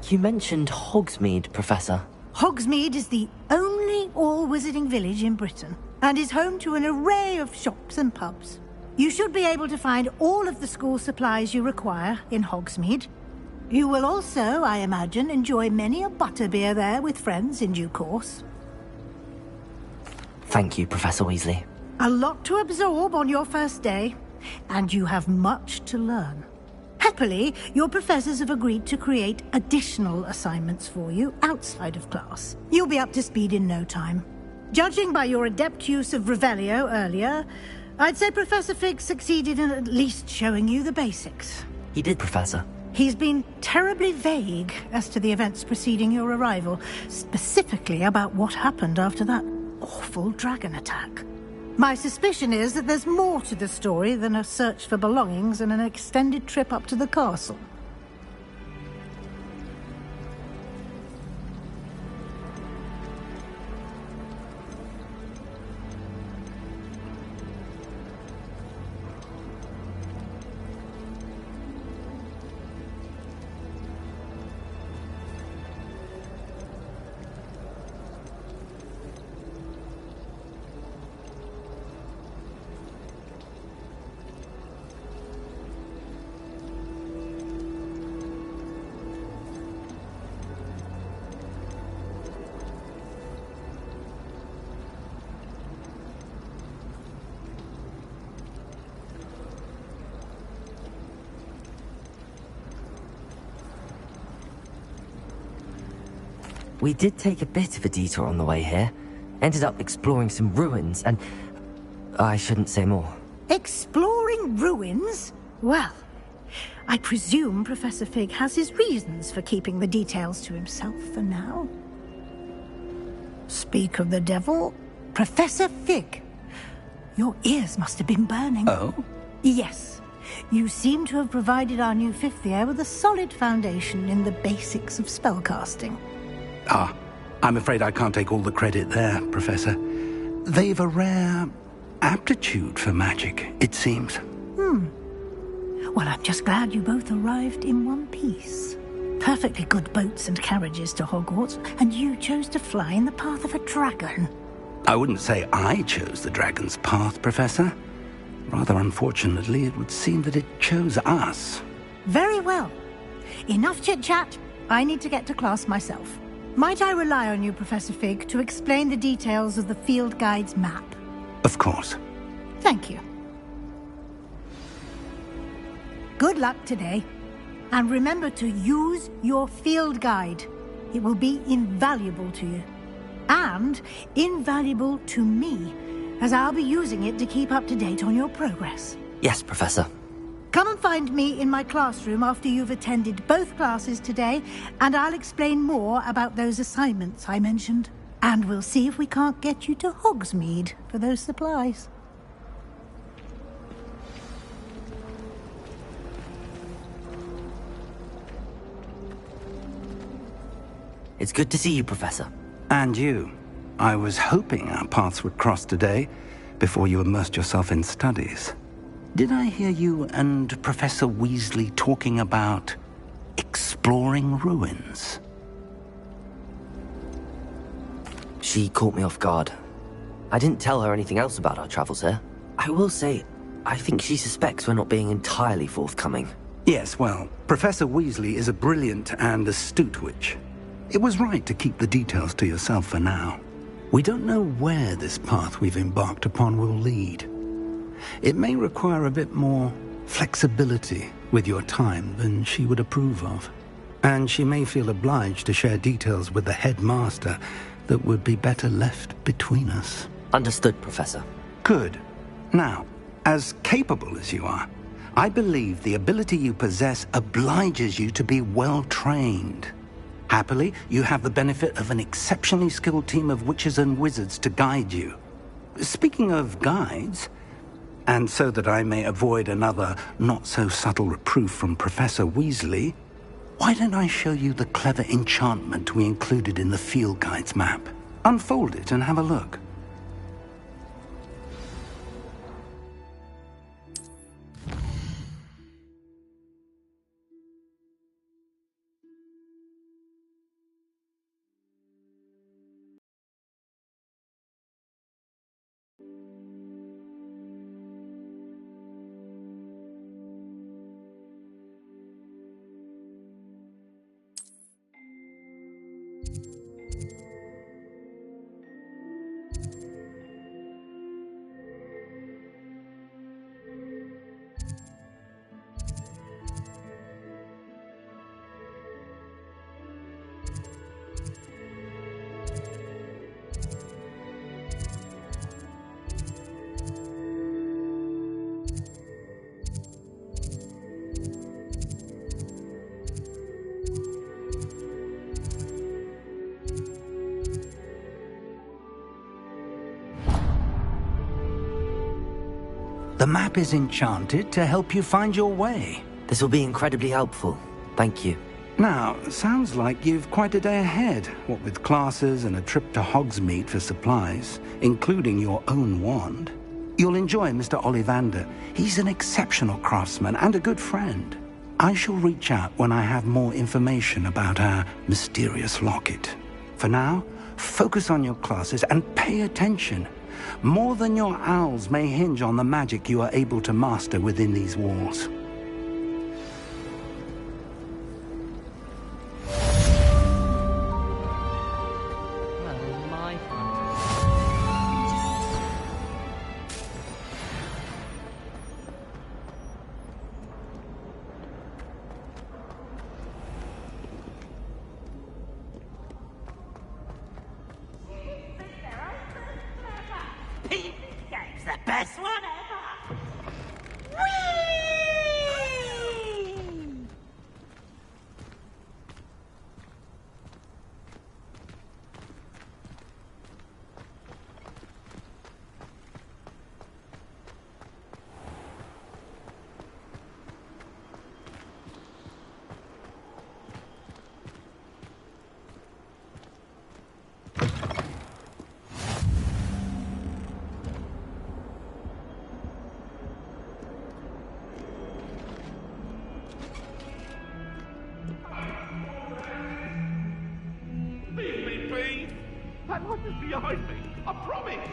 You mentioned Hogsmeade, Professor. Hogsmeade is the only all-wizarding village in Britain, and is home to an array of shops and pubs. You should be able to find all of the school supplies you require in Hogsmeade. You will also, I imagine, enjoy many a butterbeer there with friends in due course. Thank you, Professor Weasley. A lot to absorb on your first day, and you have much to learn. Happily, your professors have agreed to create additional assignments for you outside of class. You'll be up to speed in no time. Judging by your adept use of Revelio earlier, I'd say Professor Fig succeeded in at least showing you the basics. He did, Professor. He's been terribly vague as to the events preceding your arrival, specifically about what happened after that awful dragon attack. My suspicion is that there's more to the story than a search for belongings and an extended trip up to the castle. We did take a bit of a detour on the way here. Ended up exploring some ruins and... I shouldn't say more. Exploring ruins? Well, I presume Professor Fig has his reasons for keeping the details to himself for now. Speak of the devil, Professor Fig. Your ears must have been burning. Oh? Yes. You seem to have provided our new fifth year with a solid foundation in the basics of spellcasting. Ah, I'm afraid I can't take all the credit there, Professor. They've a rare aptitude for magic, it seems. Well, I'm just glad you both arrived in one piece. Perfectly good boats and carriages to Hogwarts, and you chose to fly in the path of a dragon. I wouldn't say I chose the dragon's path, Professor. Rather unfortunately, it would seem that it chose us. Very well. Enough chit-chat. I need to get to class myself. Might I rely on you, Professor Fig, to explain the details of the field guide's map? Of course. Thank you. Good luck today. And remember to use your field guide. It will be invaluable to you. And invaluable to me, as I'll be using it to keep up to date on your progress. Yes, Professor. Come and find me in my classroom after you've attended both classes today, and I'll explain more about those assignments I mentioned. And we'll see if we can't get you to Hogsmeade for those supplies. It's good to see you, Professor. And you. I was hoping our paths would cross today, before you immersed yourself in studies. Did I hear you and Professor Weasley talking about exploring ruins? She caught me off guard. I didn't tell her anything else about our travels here. I will say, I think she suspects we're not being entirely forthcoming. Yes, well, Professor Weasley is a brilliant and astute witch. It was right to keep the details to yourself for now. We don't know where this path we've embarked upon will lead. It may require a bit more flexibility with your time than she would approve of. And she may feel obliged to share details with the headmaster that would be better left between us. Understood, Professor. Good. Now, as capable as you are, I believe the ability you possess obliges you to be well trained. Happily, you have the benefit of an exceptionally skilled team of witches and wizards to guide you. Speaking of guides, and so that I may avoid another not-so-subtle reproof from Professor Weasley, why don't I show you the clever enchantment we included in the field guide's map? Unfold it and have a look. The map is enchanted to help you find your way. This will be incredibly helpful. Thank you. Now, sounds like you've quite a day ahead, what with classes and a trip to Hogsmeade for supplies, including your own wand. You'll enjoy Mr. Ollivander. He's an exceptional craftsman and a good friend. I shall reach out when I have more information about our mysterious locket. For now, focus on your classes and pay attention. More than your owls may hinge on the magic you are able to master within these walls. That light is behind me, I promise!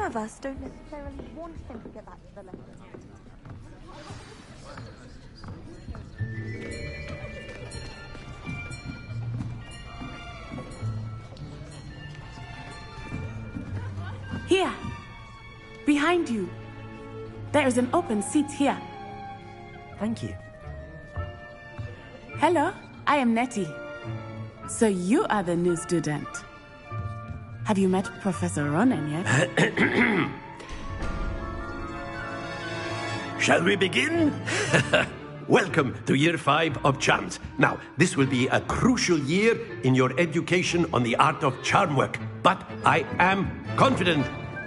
some of us don't necessarily want him to get back to the lessons. Here, behind you. There is an open seat here. Thank you. Hello, I am Nettie. So you are the new student. Have you met Professor Ronen yet? Shall we begin? Welcome to Year 5 of Charms. Now, this will be a crucial year in your education on the art of charm work. But I am confident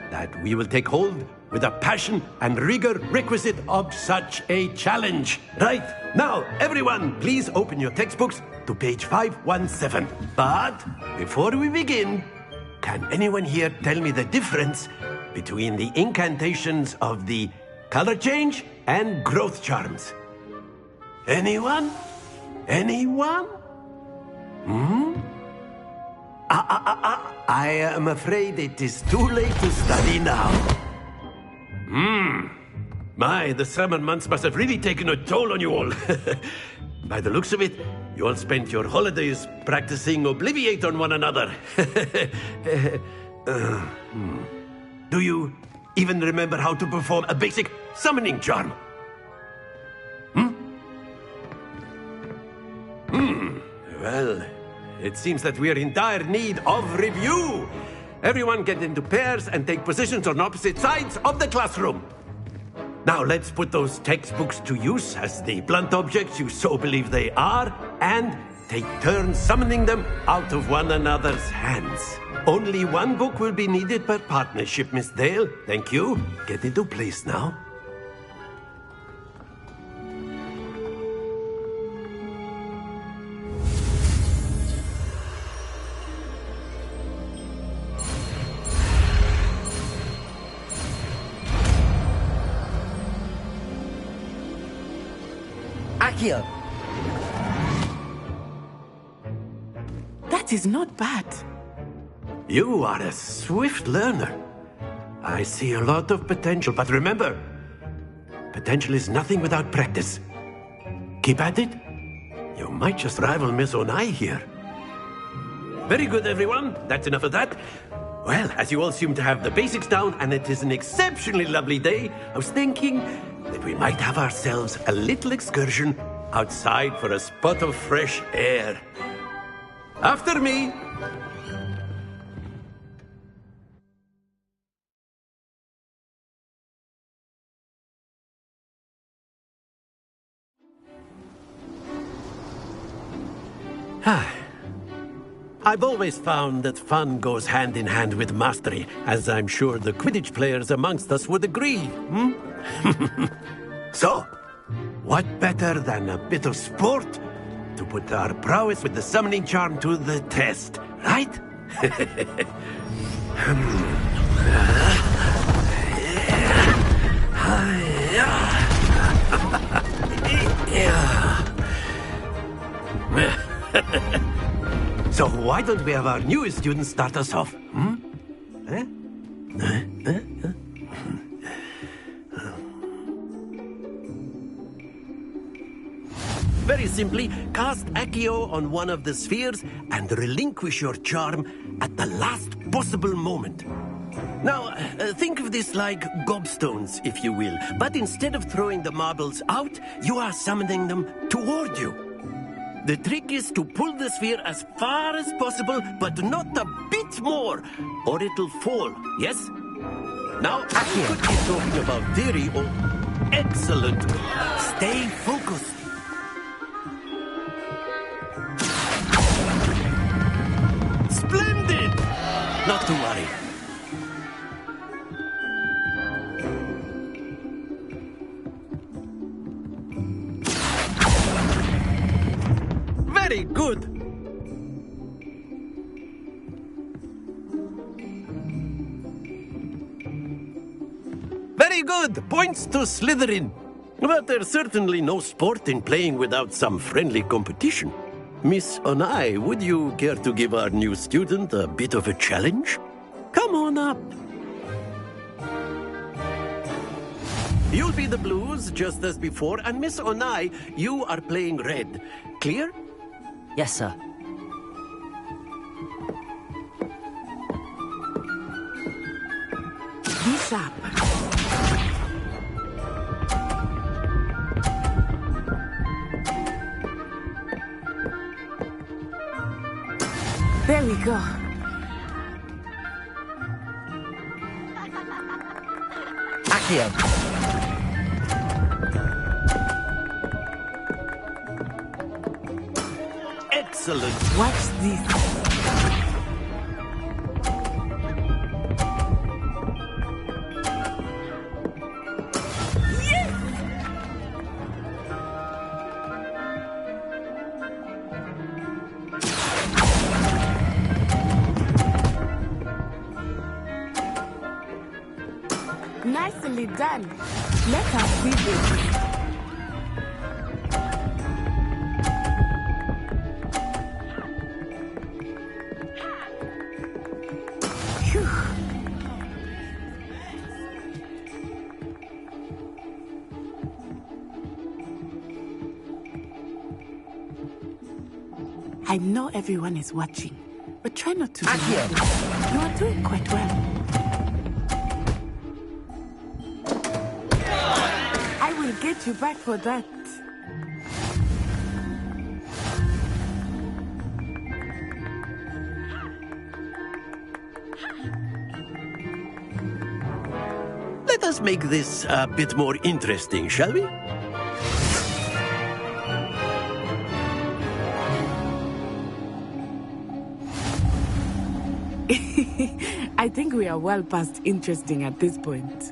that we will take hold with the passion and rigor requisite of such a challenge. Right, now, everyone, please open your textbooks to page 517. But before we begin, can anyone here tell me the difference between the incantations of the color change and growth charms? Anyone? Anyone? I am afraid it is too late to study now. My, the summer months must have really taken a toll on you all. By the looks of it, you all spent your holidays practicing Obliviate on one another. Do you even remember how to perform a basic summoning charm? Well, it seems that we are in dire need of review. Everyone get into pairs and take positions on opposite sides of the classroom. Now let's put those textbooks to use as the blunt objects you so believe they are, and take turns summoning them out of one another's hands. Only one book will be needed per partnership, Miss Dale. Thank you. Get into place now. Accio! That is not bad. You are a swift learner. I see a lot of potential, but remember, potential is nothing without practice. Keep at it. You might just rival Miss Onai here. Very good, everyone. That's enough of that. Well, as you all seem to have the basics down, and it is an exceptionally lovely day, I was thinking that we might have ourselves a little excursion outside for a spot of fresh air. After me. I've always found that fun goes hand in hand with mastery, as I'm sure the Quidditch players amongst us would agree. So, what better than a bit of sport to put our prowess with the summoning charm to the test, right? So why don't we have our newest student start us off? Very simply, cast Accio on one of the spheres and relinquish your charm at the last possible moment. Now, think of this like gobstones, if you will. But instead of throwing the marbles out, you are summoning them toward you. The trick is to pull the sphere as far as possible, but not a bit more, or it'll fall, yes? Now, I could be talking about theory or... Excellent! Stay focused. Splendid! Not to worry. Very good. Very good. Points to Slytherin. But there's certainly no sport in playing without some friendly competition. Miss Onai, would you care to give our new student a bit of a challenge? Come on up. You'll be the blues, just as before, and Miss Onai, you are playing red. Clear? Yes, sir. Be sharp. There we go. Accio. Excellent. Watch this. Nicely done. Let us see this. Phew. I know everyone is watching, but try not to be nervous. You are doing quite well. I will get you back for that. Let us make this a bit more interesting, shall we? I think we are well past interesting at this point.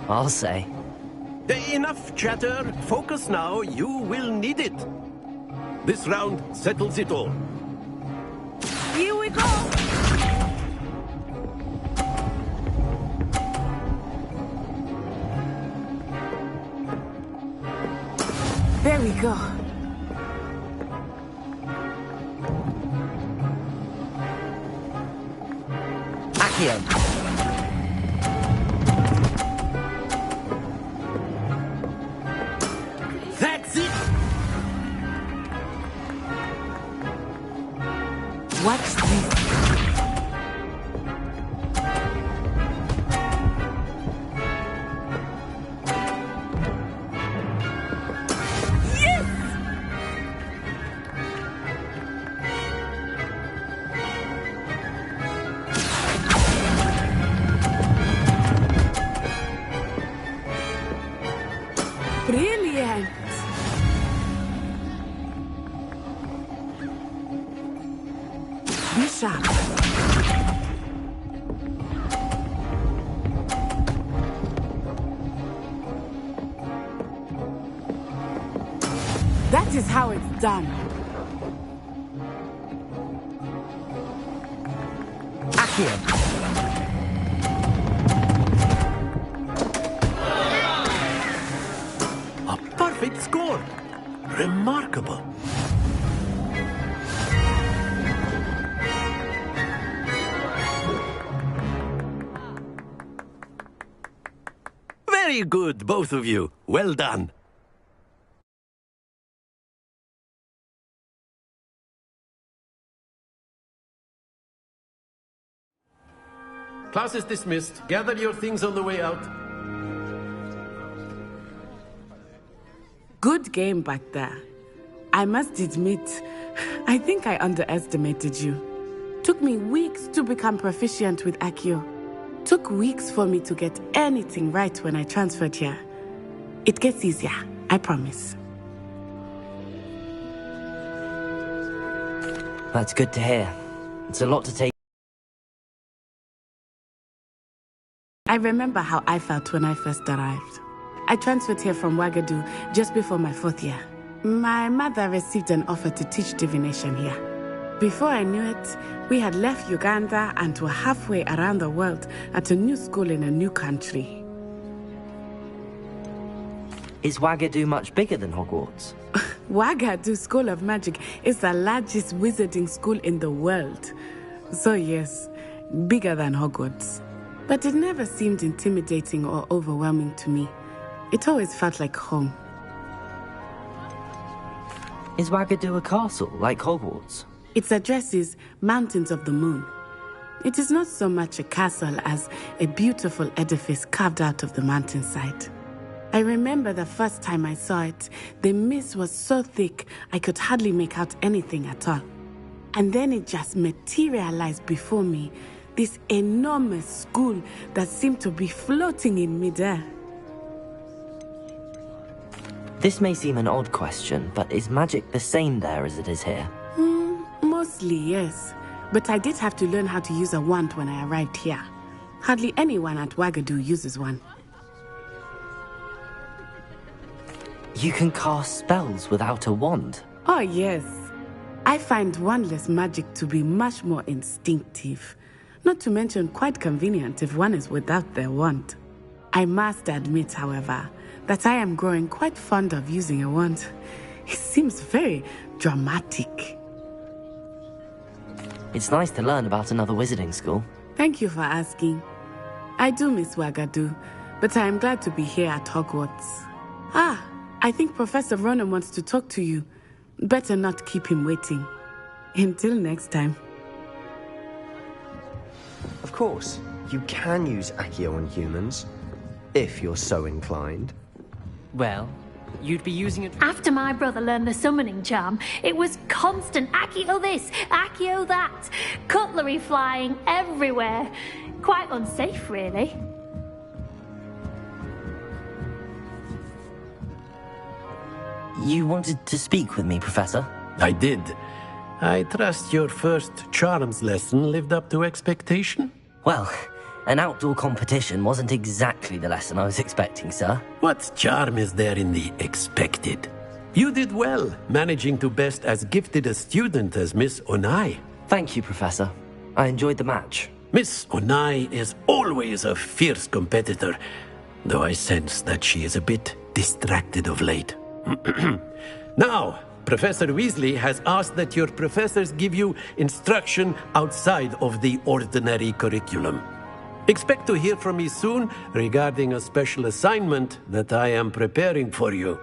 I'll say. Enough chatter. Focus now. You will need it. This round settles it all. Here we go. There we go. Accio. That's it. Watch this. Brilliant! Be sharp. That is how it's done. Accio. Perfect score. Remarkable. Very good, both of you. Well done. Class is dismissed. Gather your things on the way out. Good game back there. I must admit, I think I underestimated you. Took me weeks to become proficient with Accio. Took weeks for me to get anything right when I transferred here. It gets easier, I promise. That's good to hear. It's a lot to take. I remember how I felt when I first arrived. I transferred here from Wagadu just before my 4th year. My mother received an offer to teach divination here. Before I knew it, we had left Uganda and were halfway around the world at a new school in a new country. Is Wagadu much bigger than Hogwarts? Wagadu School of Magic is the largest wizarding school in the world. So yes, bigger than Hogwarts. But it never seemed intimidating or overwhelming to me. It always felt like home. Is Wagadu a castle, like Hogwarts? Its address is Mountains of the Moon. It is not so much a castle as a beautiful edifice carved out of the mountainside. I remember the first time I saw it, the mist was so thick I could hardly make out anything at all. And then it just materialized before me, this enormous school that seemed to be floating in midair. This may seem an odd question, but is magic the same there as it is here? Mostly, yes. But I did have to learn how to use a wand when I arrived here. Hardly anyone at Wagadu uses one. You can cast spells without a wand? Oh, yes. I find wandless magic to be much more instinctive. Not to mention quite convenient if one is without their wand. I must admit, however, that I am growing quite fond of using a wand. It seems very dramatic. It's nice to learn about another wizarding school. Thank you for asking. I do miss Wagadu, but I am glad to be here at Hogwarts. I think Professor Ronen wants to talk to you. Better not keep him waiting. Until next time. Of course, you can use Accio on humans, if you're so inclined. Well, you'd be using it... After my brother learned the summoning charm, it was constant Accio this, Accio that. Cutlery flying everywhere. Quite unsafe, really. You wanted to speak with me, Professor? I did. I trust your first charms lesson lived up to expectation? Well, an outdoor competition wasn't exactly the lesson I was expecting, sir. What charm is there in the expected? You did well, managing to best as gifted a student as Miss Onai. Thank you, Professor. I enjoyed the match. Miss Onai is always a fierce competitor, though I sense that she is a bit distracted of late. Now, Professor Weasley has asked that your professors give you instruction outside of the ordinary curriculum. Expect to hear from me soon regarding a special assignment that I am preparing for you.